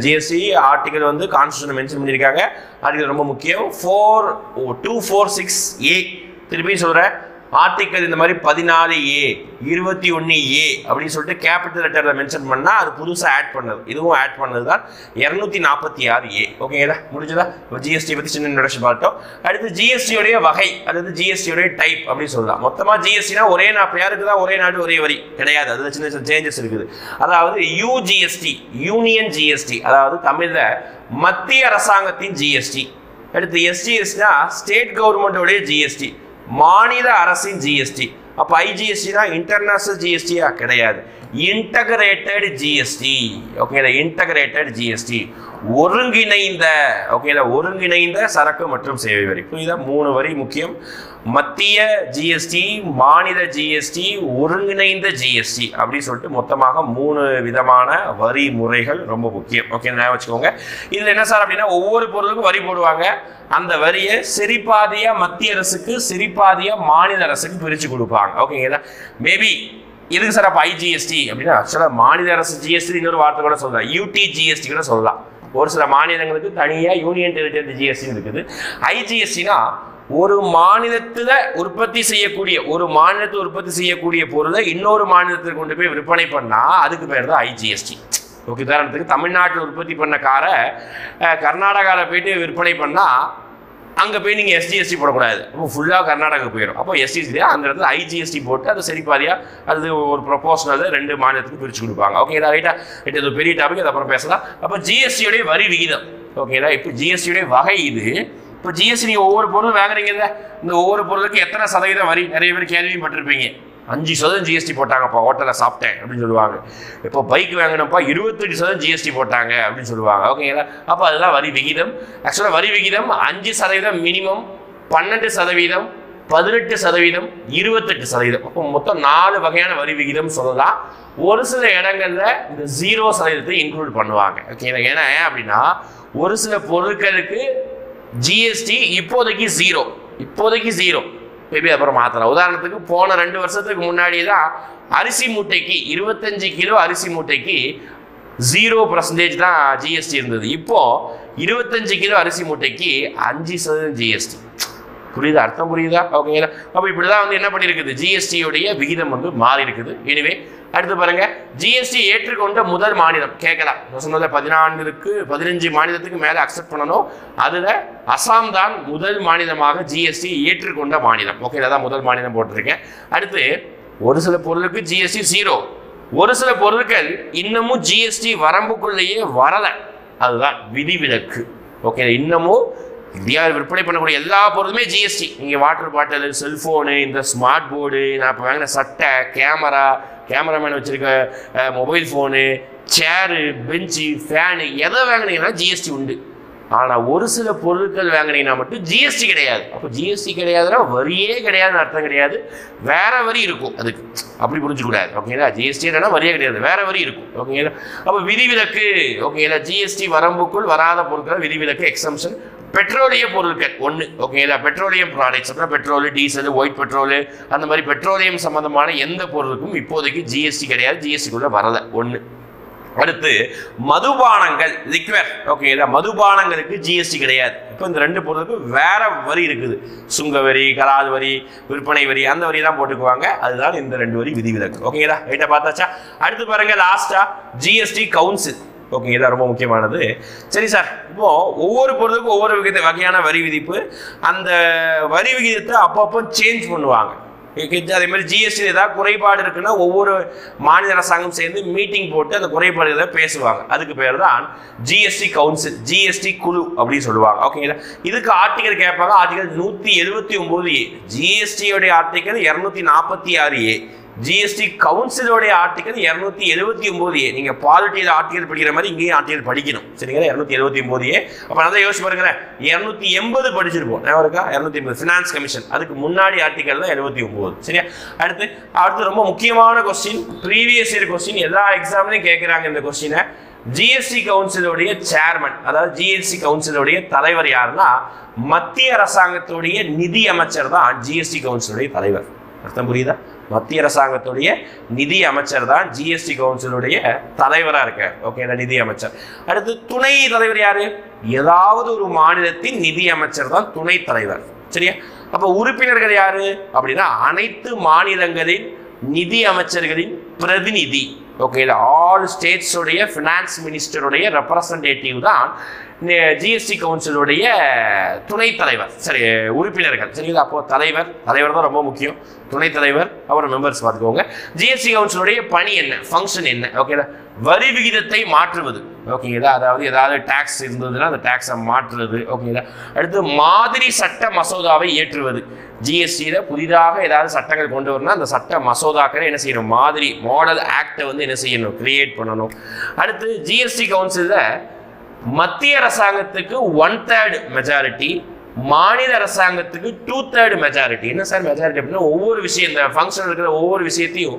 ஜிஎஸ்டி ஆர்டிக்கல் வந்து கான்ஸ்டியூஷன் மென்ஷன் பண்ணியிருக்காங்க. ஆர்டிக்கல் ரொம்ப முக்கியம். 246A. திருப்பி சொல்கிறேன், ஆர்டிக்கல் இந்த மாதிரி 14A 21A அப்படின்னு சொல்லிட்டு கேபிட்டல் லெட்டரில் மென்ஷன் பண்ணால் அது புதுசாக ஆட் பண்ணது. இதுவும் ஆட் பண்ணது தான் 246A. ஓகேங்களா? முடிஞ்சதா? ஜிஎஸ்டி பற்றி சின்ன இன்ட்ரோடக்ஷன் பார்த்தோம். அடுத்து ஜிஎஸ்டியோடைய வகை, அதாவது ஜிஎஸ்டியோடைய டைப் அப்படின்னு சொல்லலாம். மொத்தமாக ஜிஎஸ்டினா ஒரே யாருக்கு தான் ஒரே நாடு ஒரே வரி கிடையாது. அதில் சின்ன சின்ன சேஞ்சஸ் இருக்குது. அதாவது யூஜிஎஸ்டி, யூனியன் ஜிஎஸ்டி, அதாவது தமிழில் மத்திய அரசாங்கத்தின் ஜிஎஸ்டி. அடுத்து எஸ்ஜிஎஸ்டினா ஸ்டேட் கவர்மெண்டோடைய ஜிஎஸ்டி, மாநில அரசின் ஜிஎஸ்டி. அப்போ ஐஜிஎஸ்டினா இன்டர்நேஷனல் ஜிஎஸ்டியா? கிடையாது. Integrated GST. ஓகேங்களா? இன்டகிரேட்டட் ஜிஎஸ்டி ஒருங்கிணைந்த, ஓகேங்களா, ஒருங்கிணைந்த சரக்கு மற்றும் சேவை வரி. புரியுதா? 3 வரி முக்கியம். மத்திய ஜிஎஸ்டி, மாநில ஜிஎஸ்டி, ஒருங்கிணைந்த ஜிஎஸ்டி அப்படின்னு சொல்லிட்டு மொத்தமாக 3 விதமான வரி முறைகள் ரொம்ப முக்கியம். ஓகே, ஞாபகம் வச்சுக்கோங்க. இதில் என்ன சார் அப்படின்னா ஒவ்வொரு பொருளுக்கும் வரி போடுவாங்க. அந்த வரியை சிறிபாதியா மத்திய அரசுக்கு, சிறிபாதியா மாநில அரசுக்கு பிரித்து கொடுப்பாங்க. ஓகேங்களா? மேபி எதுக்கு சார் அப்போ ஐஜிஎஸ்டி அப்படின்னா ஆக்சுவலாக மாநில அரசு ஜிஎஸ்டி இன்னொரு வார்த்தை கூட சொல்லலாம், யூடி ஜிஎஸ்டி கூட சொல்லலாம். ஒரு சில மாநிலங்களுக்கு தனியாக யூனியன் டெரிட்டரி ஜிஎஸ்டி இருக்குது. ஐஜிஎஸ்டினா ஒரு மாநிலத்தில் உற்பத்தி செய்யக்கூடிய பொருளை இன்னொரு மாநிலத்தில் கொண்டு போய் விற்பனை பண்ணால் அதுக்கு பேர் தான் ஐஜிஎஸ்டி. ஓகே, உதாரணத்துக்கு தமிழ்நாட்டில் உற்பத்தி பண்ண காரை கர்நாடகாவில் போயிட்டு விற்பனை பண்ணால் அங்கே போய் நீங்கள் எஸ்ஜிஎஸ்டி போடக்கூடாது. அப்போ ஃபுல்லாக கர்நாடகா போயிடும். அப்போ எஸ்ஜிஎஸ்டி அந்த இடத்துல ஐஜிஎஸ்டி போட்டு அது சரிபாதியாக அது ஒரு ப்ரொபோஷனல் 2 மாநிலத்துக்கு பிரித்து கொடுப்பாங்க. ஓகேங்களா? ரைட்டா? இது ஒரு பெரிய டாபிக், அது அப்புறம் பேசலாம். அப்போ ஜிஎஸ்டியோடைய வரி விகிதம். ஓகேங்களா? இப்போ ஜிஎஸ்டியோடைய வகை இது. இப்போ ஜிஎஸ்டி நீங்கள் ஒவ்வொரு பொருளும் வாங்குறீங்க, இந்த ஒவ்வொரு பொருளுக்கு எத்தனை சதவீதம் வரி நிறைய பேர் கேள்வியும் பட்டிருப்பீங்க. 5% ஜிஎஸ்டி போட்டாங்கப்பா ஹோட்டலில் சாப்பிட்டேன் அப்படின்னு சொல்லுவாங்க. இப்போ பைக் வாங்கினப்பா 28% ஜிஎஸ்டி போட்டாங்க அப்படின்னு சொல்லுவாங்க. ஓகேங்களா? அப்போ அதெல்லாம் வரி விகிதம். ஆக்சுவலாக வரி விகிதம் 5% மினிமம், 12%, 18%, 28%. அப்போ மொத்தம் 4 வகையான வரி விகிதம் சொல்லலாம். ஒரு சில இடங்கள்ல இந்த 0% இன்க்ளூட் பண்ணுவாங்க. ஓகேங்களா? ஏன்னா அப்படின்னா ஒரு சில பொருட்களுக்கு ஜிஎஸ்டி இப்போதைக்கு 0 மேபி அப்புறம் மாற்றலாம். உதாரணத்துக்கு போன 2 வருஷத்துக்கு முன்னாடி தான் அரிசி மூட்டைக்கு 25 கிலோ அரிசி மூட்டைக்கு 0% தான் ஜிஎஸ்டி இருந்தது. இப்போ 25 கிலோ அரிசி மூட்டைக்கு 5% ஜிஎஸ்டி. புரியுதா? அர்த்தம் புரியுதா? ஓகேங்களா? அப்போ இப்படிதான் வந்து என்ன பண்ணியிருக்குது, ஜிஎஸ்டியோடைய விகிதம் வந்து மாறி இருக்குது. எனிவே அடுத்து பாருங்க, ஜிஎஸ்டி ஏற்றுக்கொண்ட முதல் மாநிலம் கேட்கலாம். சொன்னது 15 மாநிலத்துக்கு மேலே அக்செப்ட் பண்ணணும். அதில் அசாம் தான் முதல் மாநிலமாக ஜிஎஸ்டி ஏற்றுக்கொண்ட மாநிலம். ஓகே, அதான் முதல் மாநிலம் போட்டிருக்கேன். அடுத்து ஒரு சில பொருளுக்கு ஜிஎஸ்டி 0, ஒரு சில பொருட்கள் இன்னமும் ஜிஎஸ்டி வரம்புக்குள்ளேயே வரலை. அதுதான் விதிவிலக்கு. ஓகே, இன்னமும் இந்தியாவில் விற்பனை பண்ணக்கூடிய எல்லா பொருளுமே ஜிஎஸ்டி. நீங்கள் வாட்டர் பாட்டில், செல்ஃபோனு, இந்த ஸ்மார்ட் போர்டு, நான் இப்போ வாங்கின சட்டை, கேமராமேன் வச்சுருக்க மொபைல் ஃபோனு, சேரு, பெஞ்சு, ஃபேனு, எதை வாங்கினீங்கன்னா ஜிஎஸ்டி உண்டு. ஆனால் ஒரு சில பொருட்கள் வாங்கினீங்கன்னா மட்டும் ஜிஎஸ்டி கிடையாது. அப்போ ஜிஎஸ்டி கிடையாதுன்னா வரியே கிடையாதுன்னு அர்த்தம் கிடையாது, வேற வரி இருக்கும். அதுக்கு அப்படி புரிஞ்சுக்கூடாது. ஓகேங்களா? ஜிஎஸ்டி என்னன்னா வரியே கிடையாது, வேற வரி இருக்கும். ஓகேங்களா? அப்போ விதிவிலக்கு. ஓகேங்களா? ஜிஎஸ்டி வரம்புக்குள் வராத பொருட்கள் விதிவிலக்கு, எக்ஸம்ஷன். பெட்ரோலிய பொருட்கள் 1. ஓகேங்களா? பெட்ரோலியம் ப்ராடக்ட்ஸ், அப்புறம் பெட்ரோலு, டீசல், ஒயிட் பெட்ரோலு, அந்த மாதிரி பெட்ரோலியம் சம்பந்தமான எந்த பொருளுக்கும் இப்போதைக்கு ஜிஎஸ்டி கிடையாது, ஜிஎஸ்டிக்குள்ள வரல. 1. அடுத்து மதுபானங்கள், லிக்வர். ஓகேங்களா? மதுபானங்களுக்கு ஜிஎஸ்டி கிடையாது. இப்போ இந்த 2 பொருளுக்கு வேற வரி இருக்குது. சுங்க வரி, கலால் வரி, விற்பனை வரி, அந்த வரி தான் போட்டுக்குவாங்க. அதுதான் இந்த 2 வரி விதிவிலக்கு. ஓகேங்களா? ரைட்டா பார்த்தாச்சா? அடுத்து பாருங்க, லாஸ்டா ஜிஎஸ்டி கவுன்சில். ஓகே, இதான் ரொம்ப முக்கியமானது. சரி சார், இப்போ ஒவ்வொரு பொருளுக்கும் ஒவ்வொரு வகையான வரி விதிப்பு, அந்த வரி விகிதத்தை அப்பப்போ சேஞ்ச் பண்ணுவாங்க. அதே மாதிரி ஜிஎஸ்டி ஏதாவது குறைபாடு இருக்குன்னா ஒவ்வொரு மாநில அரசாங்கம் சேர்ந்து மீட்டிங் போட்டு அந்த குறைபாடுகளை பேசுவாங்க. அதுக்கு பேர் தான் ஜிஎஸ்டி கவுன்சில், ஜிஎஸ்டி குழு அப்படின்னு சொல்லுவாங்க. ஓகேங்களா? இதுக்கு ஆர்டிகல் கேட்பாங்க. ஆர்டிகல் 179A, ஜிஎஸ்டியோடைய ஆர்டிகல் 246A, ஜிஎஸ்டி கவுன்சிலோடைய ஆர்டிகல் 279A. நீங்க பாலிட்டியில் ஆர்டிகல் படிக்கிற மாதிரி இங்கேயும் ஆர்டிகல் படிக்கணும். சரிங்களா? 279A. அப்ப நல்லா யோசிச்சு பாருங்க, 280 படிச்சிருப்போம். இருக்கா? 280 ஃபினான்ஸ் கமிஷன். அதுக்கு முன்னாடி ஆர்டிகல் தான் 79. சரியா? அடுத்து ரொம்ப முக்கியமான கொஸ்டின், ப்ரீவியஸ் இயர் கொஸ்டின், எல்லா எக்ஸாம்லையும் கேட்கிறாங்க இந்த கொஸ்டினை. ஜிஎஸ்டி கவுன்சிலுடைய சேர்மன், அதாவது ஜிஎஸ்டி கவுன்சிலுடைய தலைவர் யாருன்னா மத்திய அரசாங்கத்துடைய நிதி அமைச்சர் தான் ஜிஎஸ்டி கவுன்சிலுடைய தலைவர். அர்த்தம் புரியுதா? மத்திய அரசாங்கத்துடைய நிதி அமைச்சர் தான் ஜிஎஸ்டி கவுன்சிலுடைய தலைவராக இருக்கார். ஓகே, நிதி அமைச்சர். அடுத்து துணை தலைவர் யாரு? ஏதாவது ஒரு மாநிலத்தின் நிதி அமைச்சர் தான் துணை தலைவர். சரியா? அப்போ உறுப்பினர்கள் யாரு அப்படின்னா அனைத்து மாநிலங்களின் நிதி அமைச்சர்களின் பிரதிநிதி. ஓகே, ஆல் ஸ்டேட்ஸுடைய ஃபினான்ஸ் மினிஸ்டருடைய ரெப்ரசன்டேட்டிவ் தான் ஜிஎஸ்டி கவுன்சிலுடைய துணைத் தலைவர். சரி, உறுப்பினர்கள். சரிங்களா? அப்போ தலைவர் தான் ரொம்ப முக்கியம். துணைத் தலைவர், அப்புறம் மெம்பர்ஸ் பார்த்துக்கோங்க. ஜிஎஸ்டி கவுன்சிலுடைய பணி என்ன, ஃபங்க்ஷன் என்ன? ஓகேடா? வரி விகிதத்தை மாற்றுவது. ஓகேங்களா? அதாவது ஏதாவது டாக்ஸ் இருந்ததுன்னா அந்த டாக்ஸை மாற்றுறது. ஓகேங்களா? அடுத்து மாதிரி சட்ட மசோதாவை ஏற்றுவது. ஜிஎஸ்டியில் புதிதாக ஏதாவது சட்டங்கள் கொண்டு வரணும், அந்த சட்ட மசோதாக்களை என்ன செய்யணும், மாதிரி மாடல் ஆக்டை வந்து என்ன செய்யணும், கிரியேட் பண்ணணும். அடுத்து ஜிஎஸ்டி கவுன்சிலில் மத்திய அரசாங்கத்துக்கு 1/3 மெஜாரிட்டி, மாநில அரசாங்கத்துக்கு 2/3 மெஜாரிட்டி. என்ன சார் மெஜாரிட்டி அப்படின்னா ஒவ்வொரு விஷயம், இந்த ஃபங்க்ஷன் இருக்கிற ஒவ்வொரு விஷயத்தையும்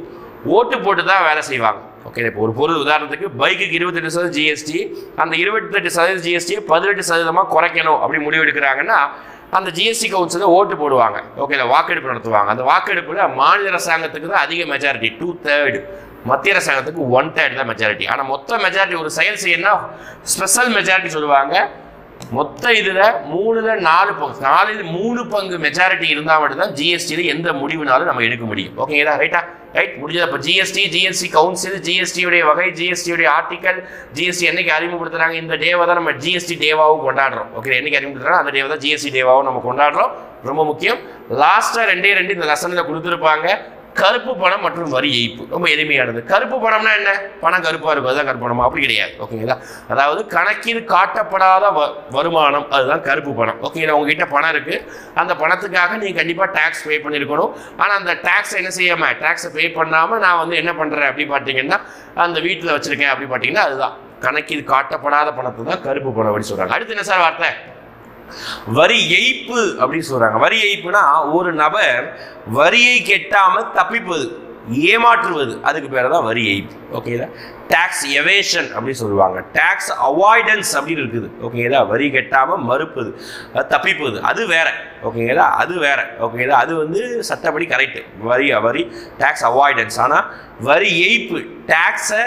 ஓட்டு போட்டு தான் வேலை செய்வாங்க. ஓகே, இப்போ ஒரு பொருள் உதாரணத்துக்கு பைக்குக்கு 28% ஜிஎஸ்டி, அந்த 28% ஜிஎஸ்டியை 18% குறைக்கணும் அப்படி முடிவு எடுக்கிறாங்கன்னா அந்த ஜிஎஸ்டி கவுன்சிலில் ஓட்டு போடுவாங்க. ஓகே, வாக்கெடுப்பு நடத்துவாங்க. அந்த வாக்கெடுப்பில் மாநில அரசாங்கத்துக்கு தான் அதிக மெஜாரிட்டி, 2/3. மத்திய அரசாங்கத்துக்கு 1/3 தான் மெஜாரிட்டி. ஆனால் மொத்த மெஜாரிட்டி ஒரு செயல் செய்யணும்னா ஸ்பெஷல் மெஜாரிட்டி சொல்லுவாங்க. மொத்த இதில் 3ல் 4 பங்கு, 4ல் 3 பங்கு மெஜாரிட்டி இருந்தால் மட்டும்தான் ஜிஎஸ்டியில் எந்த முடிவுனாலும் நம்ம எடுக்க முடியும். ஓகேங்களா? ரைட்டா? ரைட், முடிஞ்சது. அப்போ ஜிஎஸ்டி கவுன்சில், ஜிஎஸ்டியுடைய வகை, ஜிஎஸ்டியுடைய ஆர்டிக்கல், ஜிஎஸ்டி என்னைக்கு அறிமுகப்படுத்துறாங்க, இந்த டேவை தான் நம்ம ஜிஎஸ்டி டேவாவும் கொண்டாடுறோம். ஓகே, என்னைக்கு அறிமுகப்படுத்துறாங்க அந்த டேவை தான் ஜிஎஸ்டி டேவாவும் நம்ம கொண்டாடுறோம். ரொம்ப முக்கியம். லாஸ்ட்டாக 2 இந்த லெசனில் கொடுத்துருப்பாங்க. கருப்பு பணம் மற்றும் வரி ஏய்ப்பு ரொம்ப எளிமையானது. கருப்பு பணம்னா என்ன? பணம் கருப்பாக இருக்கும், அதுதான் கருப்பு பணமா? அப்படி கிடையாது. ஓகேங்களா? அதாவது கணக்கில் காட்டப்படாத வருமானம், அதுதான் கருப்பு பணம். ஓகேங்களா? உங்ககிட்ட பணம் இருக்கு, அந்த பணத்துக்காக நீங்கள் கண்டிப்பாக டேக்ஸ் பே பண்ணியிருக்கணும். ஆனால் அந்த டேக்ஸை என்ன செய்யாமல், டேக்ஸை பே பண்ணாமல் நான் வந்து என்ன பண்ணுறேன் அப்படி பார்த்தீங்கன்னா அந்த வீட்டில் வச்சிருக்கேன் அப்படி பார்த்தீங்கன்னா அதுதான் கணக்கில் காட்டப்படாத பணத்தை தான் கருப்பு பணம் அப்படின்னு சொல்றாங்க. அடுத்து என்ன சார் வார்த்தை? வரி ஏய்ப்பு அப்படின்னு சொல்றாங்க. வரி ஏய்ப்புனா ஒரு நபர் வரியை கெட்டாம தப்பிப்பது, ஏமாற்றுவது, அதுக்கு பேர் தான் வரி ஏய்ப்பு. ஓகேதா? டாக்ஸ் எவேஷன் அப்படின்னு சொல்லுவாங்க. டாக்ஸ் அவாய்டன்ஸ் அப்படின்னு இருக்குது. ஓகேதா? வரி கெட்டாம மறுப்பது, தப்பிப்பது, அது வேற. ஓகேங்களா? அது வேற. ஓகேதா? அது வந்து சட்டப்படி கரெக்ட். வரி டாக்ஸ் அவாய்டன்ஸ். ஆனால் வரி ஏய்ப்பு, டாக்ஸை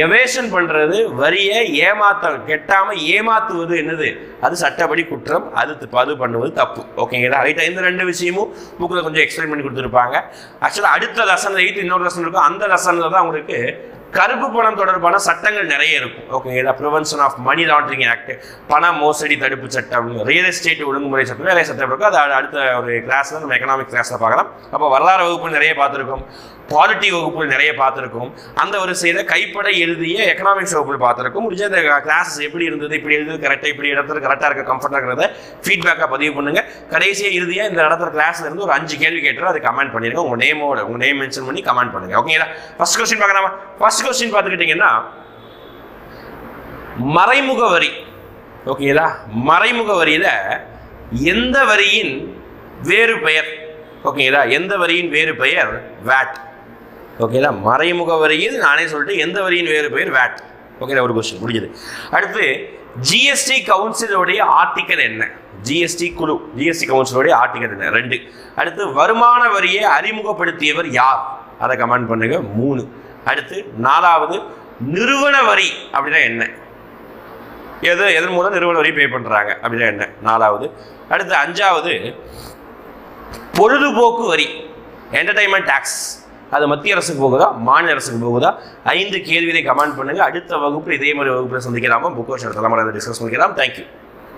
எவேஷன் பண்றது, வரியை கெட்டாம ஏமாத்துவது என்னது? அது சட்டப்படி குற்றம். அது பண்ணுவது தப்பு. ஓகேங்களா? ரைட்டா? இந்த ரெண்டு விஷயமும் புக்கில் கொஞ்சம் எக்ஸ்பிளைன் பண்ணி கொடுத்துருப்பாங்க. ஆக்சுவலாக அடுத்த லெசன் 8 இன்னொரு லெசன் இருக்கும். அந்த லெசனில் தான் உங்களுக்கு கருப்பு பணம் தொடர்பான சட்டங்கள் நிறைய இருக்கும். ஓகேங்களா? Prevention of money laundering act, பண மோசடி தடுப்பு சட்டம், ரியல் எஸ்டேட் ஒழுங்குமுறை சட்டம், நிறைய சட்டம் இருக்கும். அது அடுத்த ஒரு கிளாஸில் நம்ம எக்கனாமிக் கிளாஸில் பார்க்கலாம். அப்போ வரலாறு வகுப்பு நிறைய பார்த்துருக்கோம், பாலிட்டி வகுப்புகள் நிறைய பார்த்துருக்கோம். அந்த ஒரு செய்த கைப்படை எழுதிய எக்கனாமிக்ஸ் வகுப்புகள் பார்த்துருக்கோம். முடிஞ்ச இந்த கிளாஸஸ் எப்படி இருந்தது, இப்படி இருந்தது கரெக்டாக, இப்படி இடத்துல கரெக்டாக இருக்க கம்ஃபர்ட்டாக இருக்கிறத ஃபீட்பேக்காக பதிவு பண்ணுங்க. கடைசியாக இறுதியாக இந்த நடத்துகிற கிளாஸ்ல இருந்து ஒரு 5 கேள்வி கேட்டால் அது கமெண்ட் பண்ணிருங்க. உங்கள் நேம் மென்ஷன் பண்ணி கமெண்ட் பண்ணுங்க. ஓகேங்களா? ஃபர்ஸ்ட் கொஸ்டின் பார்க்கலாமா? ஃபர்ஸ்ட் கொஸ்டின் பார்த்துக்கிட்டீங்கன்னா மறைமுக வரி. ஓகேங்களா? மறைமுக வரியில எந்த வரியின் வேறு பெயர்? ஓகேங்களா? எந்த வரியின் வேறு பெயர்? வேட். ஓகேங்களா? மறைமுக வரியில் நானே சொல்லிட்டு எந்த வரியின் வேறு பெயர்? வேட். ஓகேங்களா? ஒரு கொஸ்டின் முடிஞ்சது. அடுத்து ஜிஎஸ்டி கவுன்சிலுடைய ஆர்டிக்கல் என்ன? ஜிஎஸ்டி குழு, ஜிஎஸ்டி கவுன்சிலுடைய ஆர்டிக்கல் என்ன? 2. அடுத்து வருமான வரியை அறிமுகப்படுத்தியவர் யார்? அதை கமெண்ட் பண்ணுங்க. 3. அடுத்து 4வது நிறுவன வரி அப்படின்னா என்ன? எதன் மூலம் நிறுவன வரி பே பண்றாங்க அப்படின்னா என்ன? 4வது. அடுத்து 5வது பொழுதுபோக்கு வரி, என்டர்டைன்மெண்ட் டாக்ஸ், அது மத்திய அரசுக்கு போகுதா, மாநில அரசுக்கு போகுதா? 5 கேள்வியை கமெண்ட் பண்ணுங்க. அடுத்த வகுப்பு இதே மாதிரி வகுப்பில் சந்திக்கலாமா? புக் வருஷம் தலைமுறை டிஸ்கஸ் பண்ணிக்கலாம். தேங்க்யூ.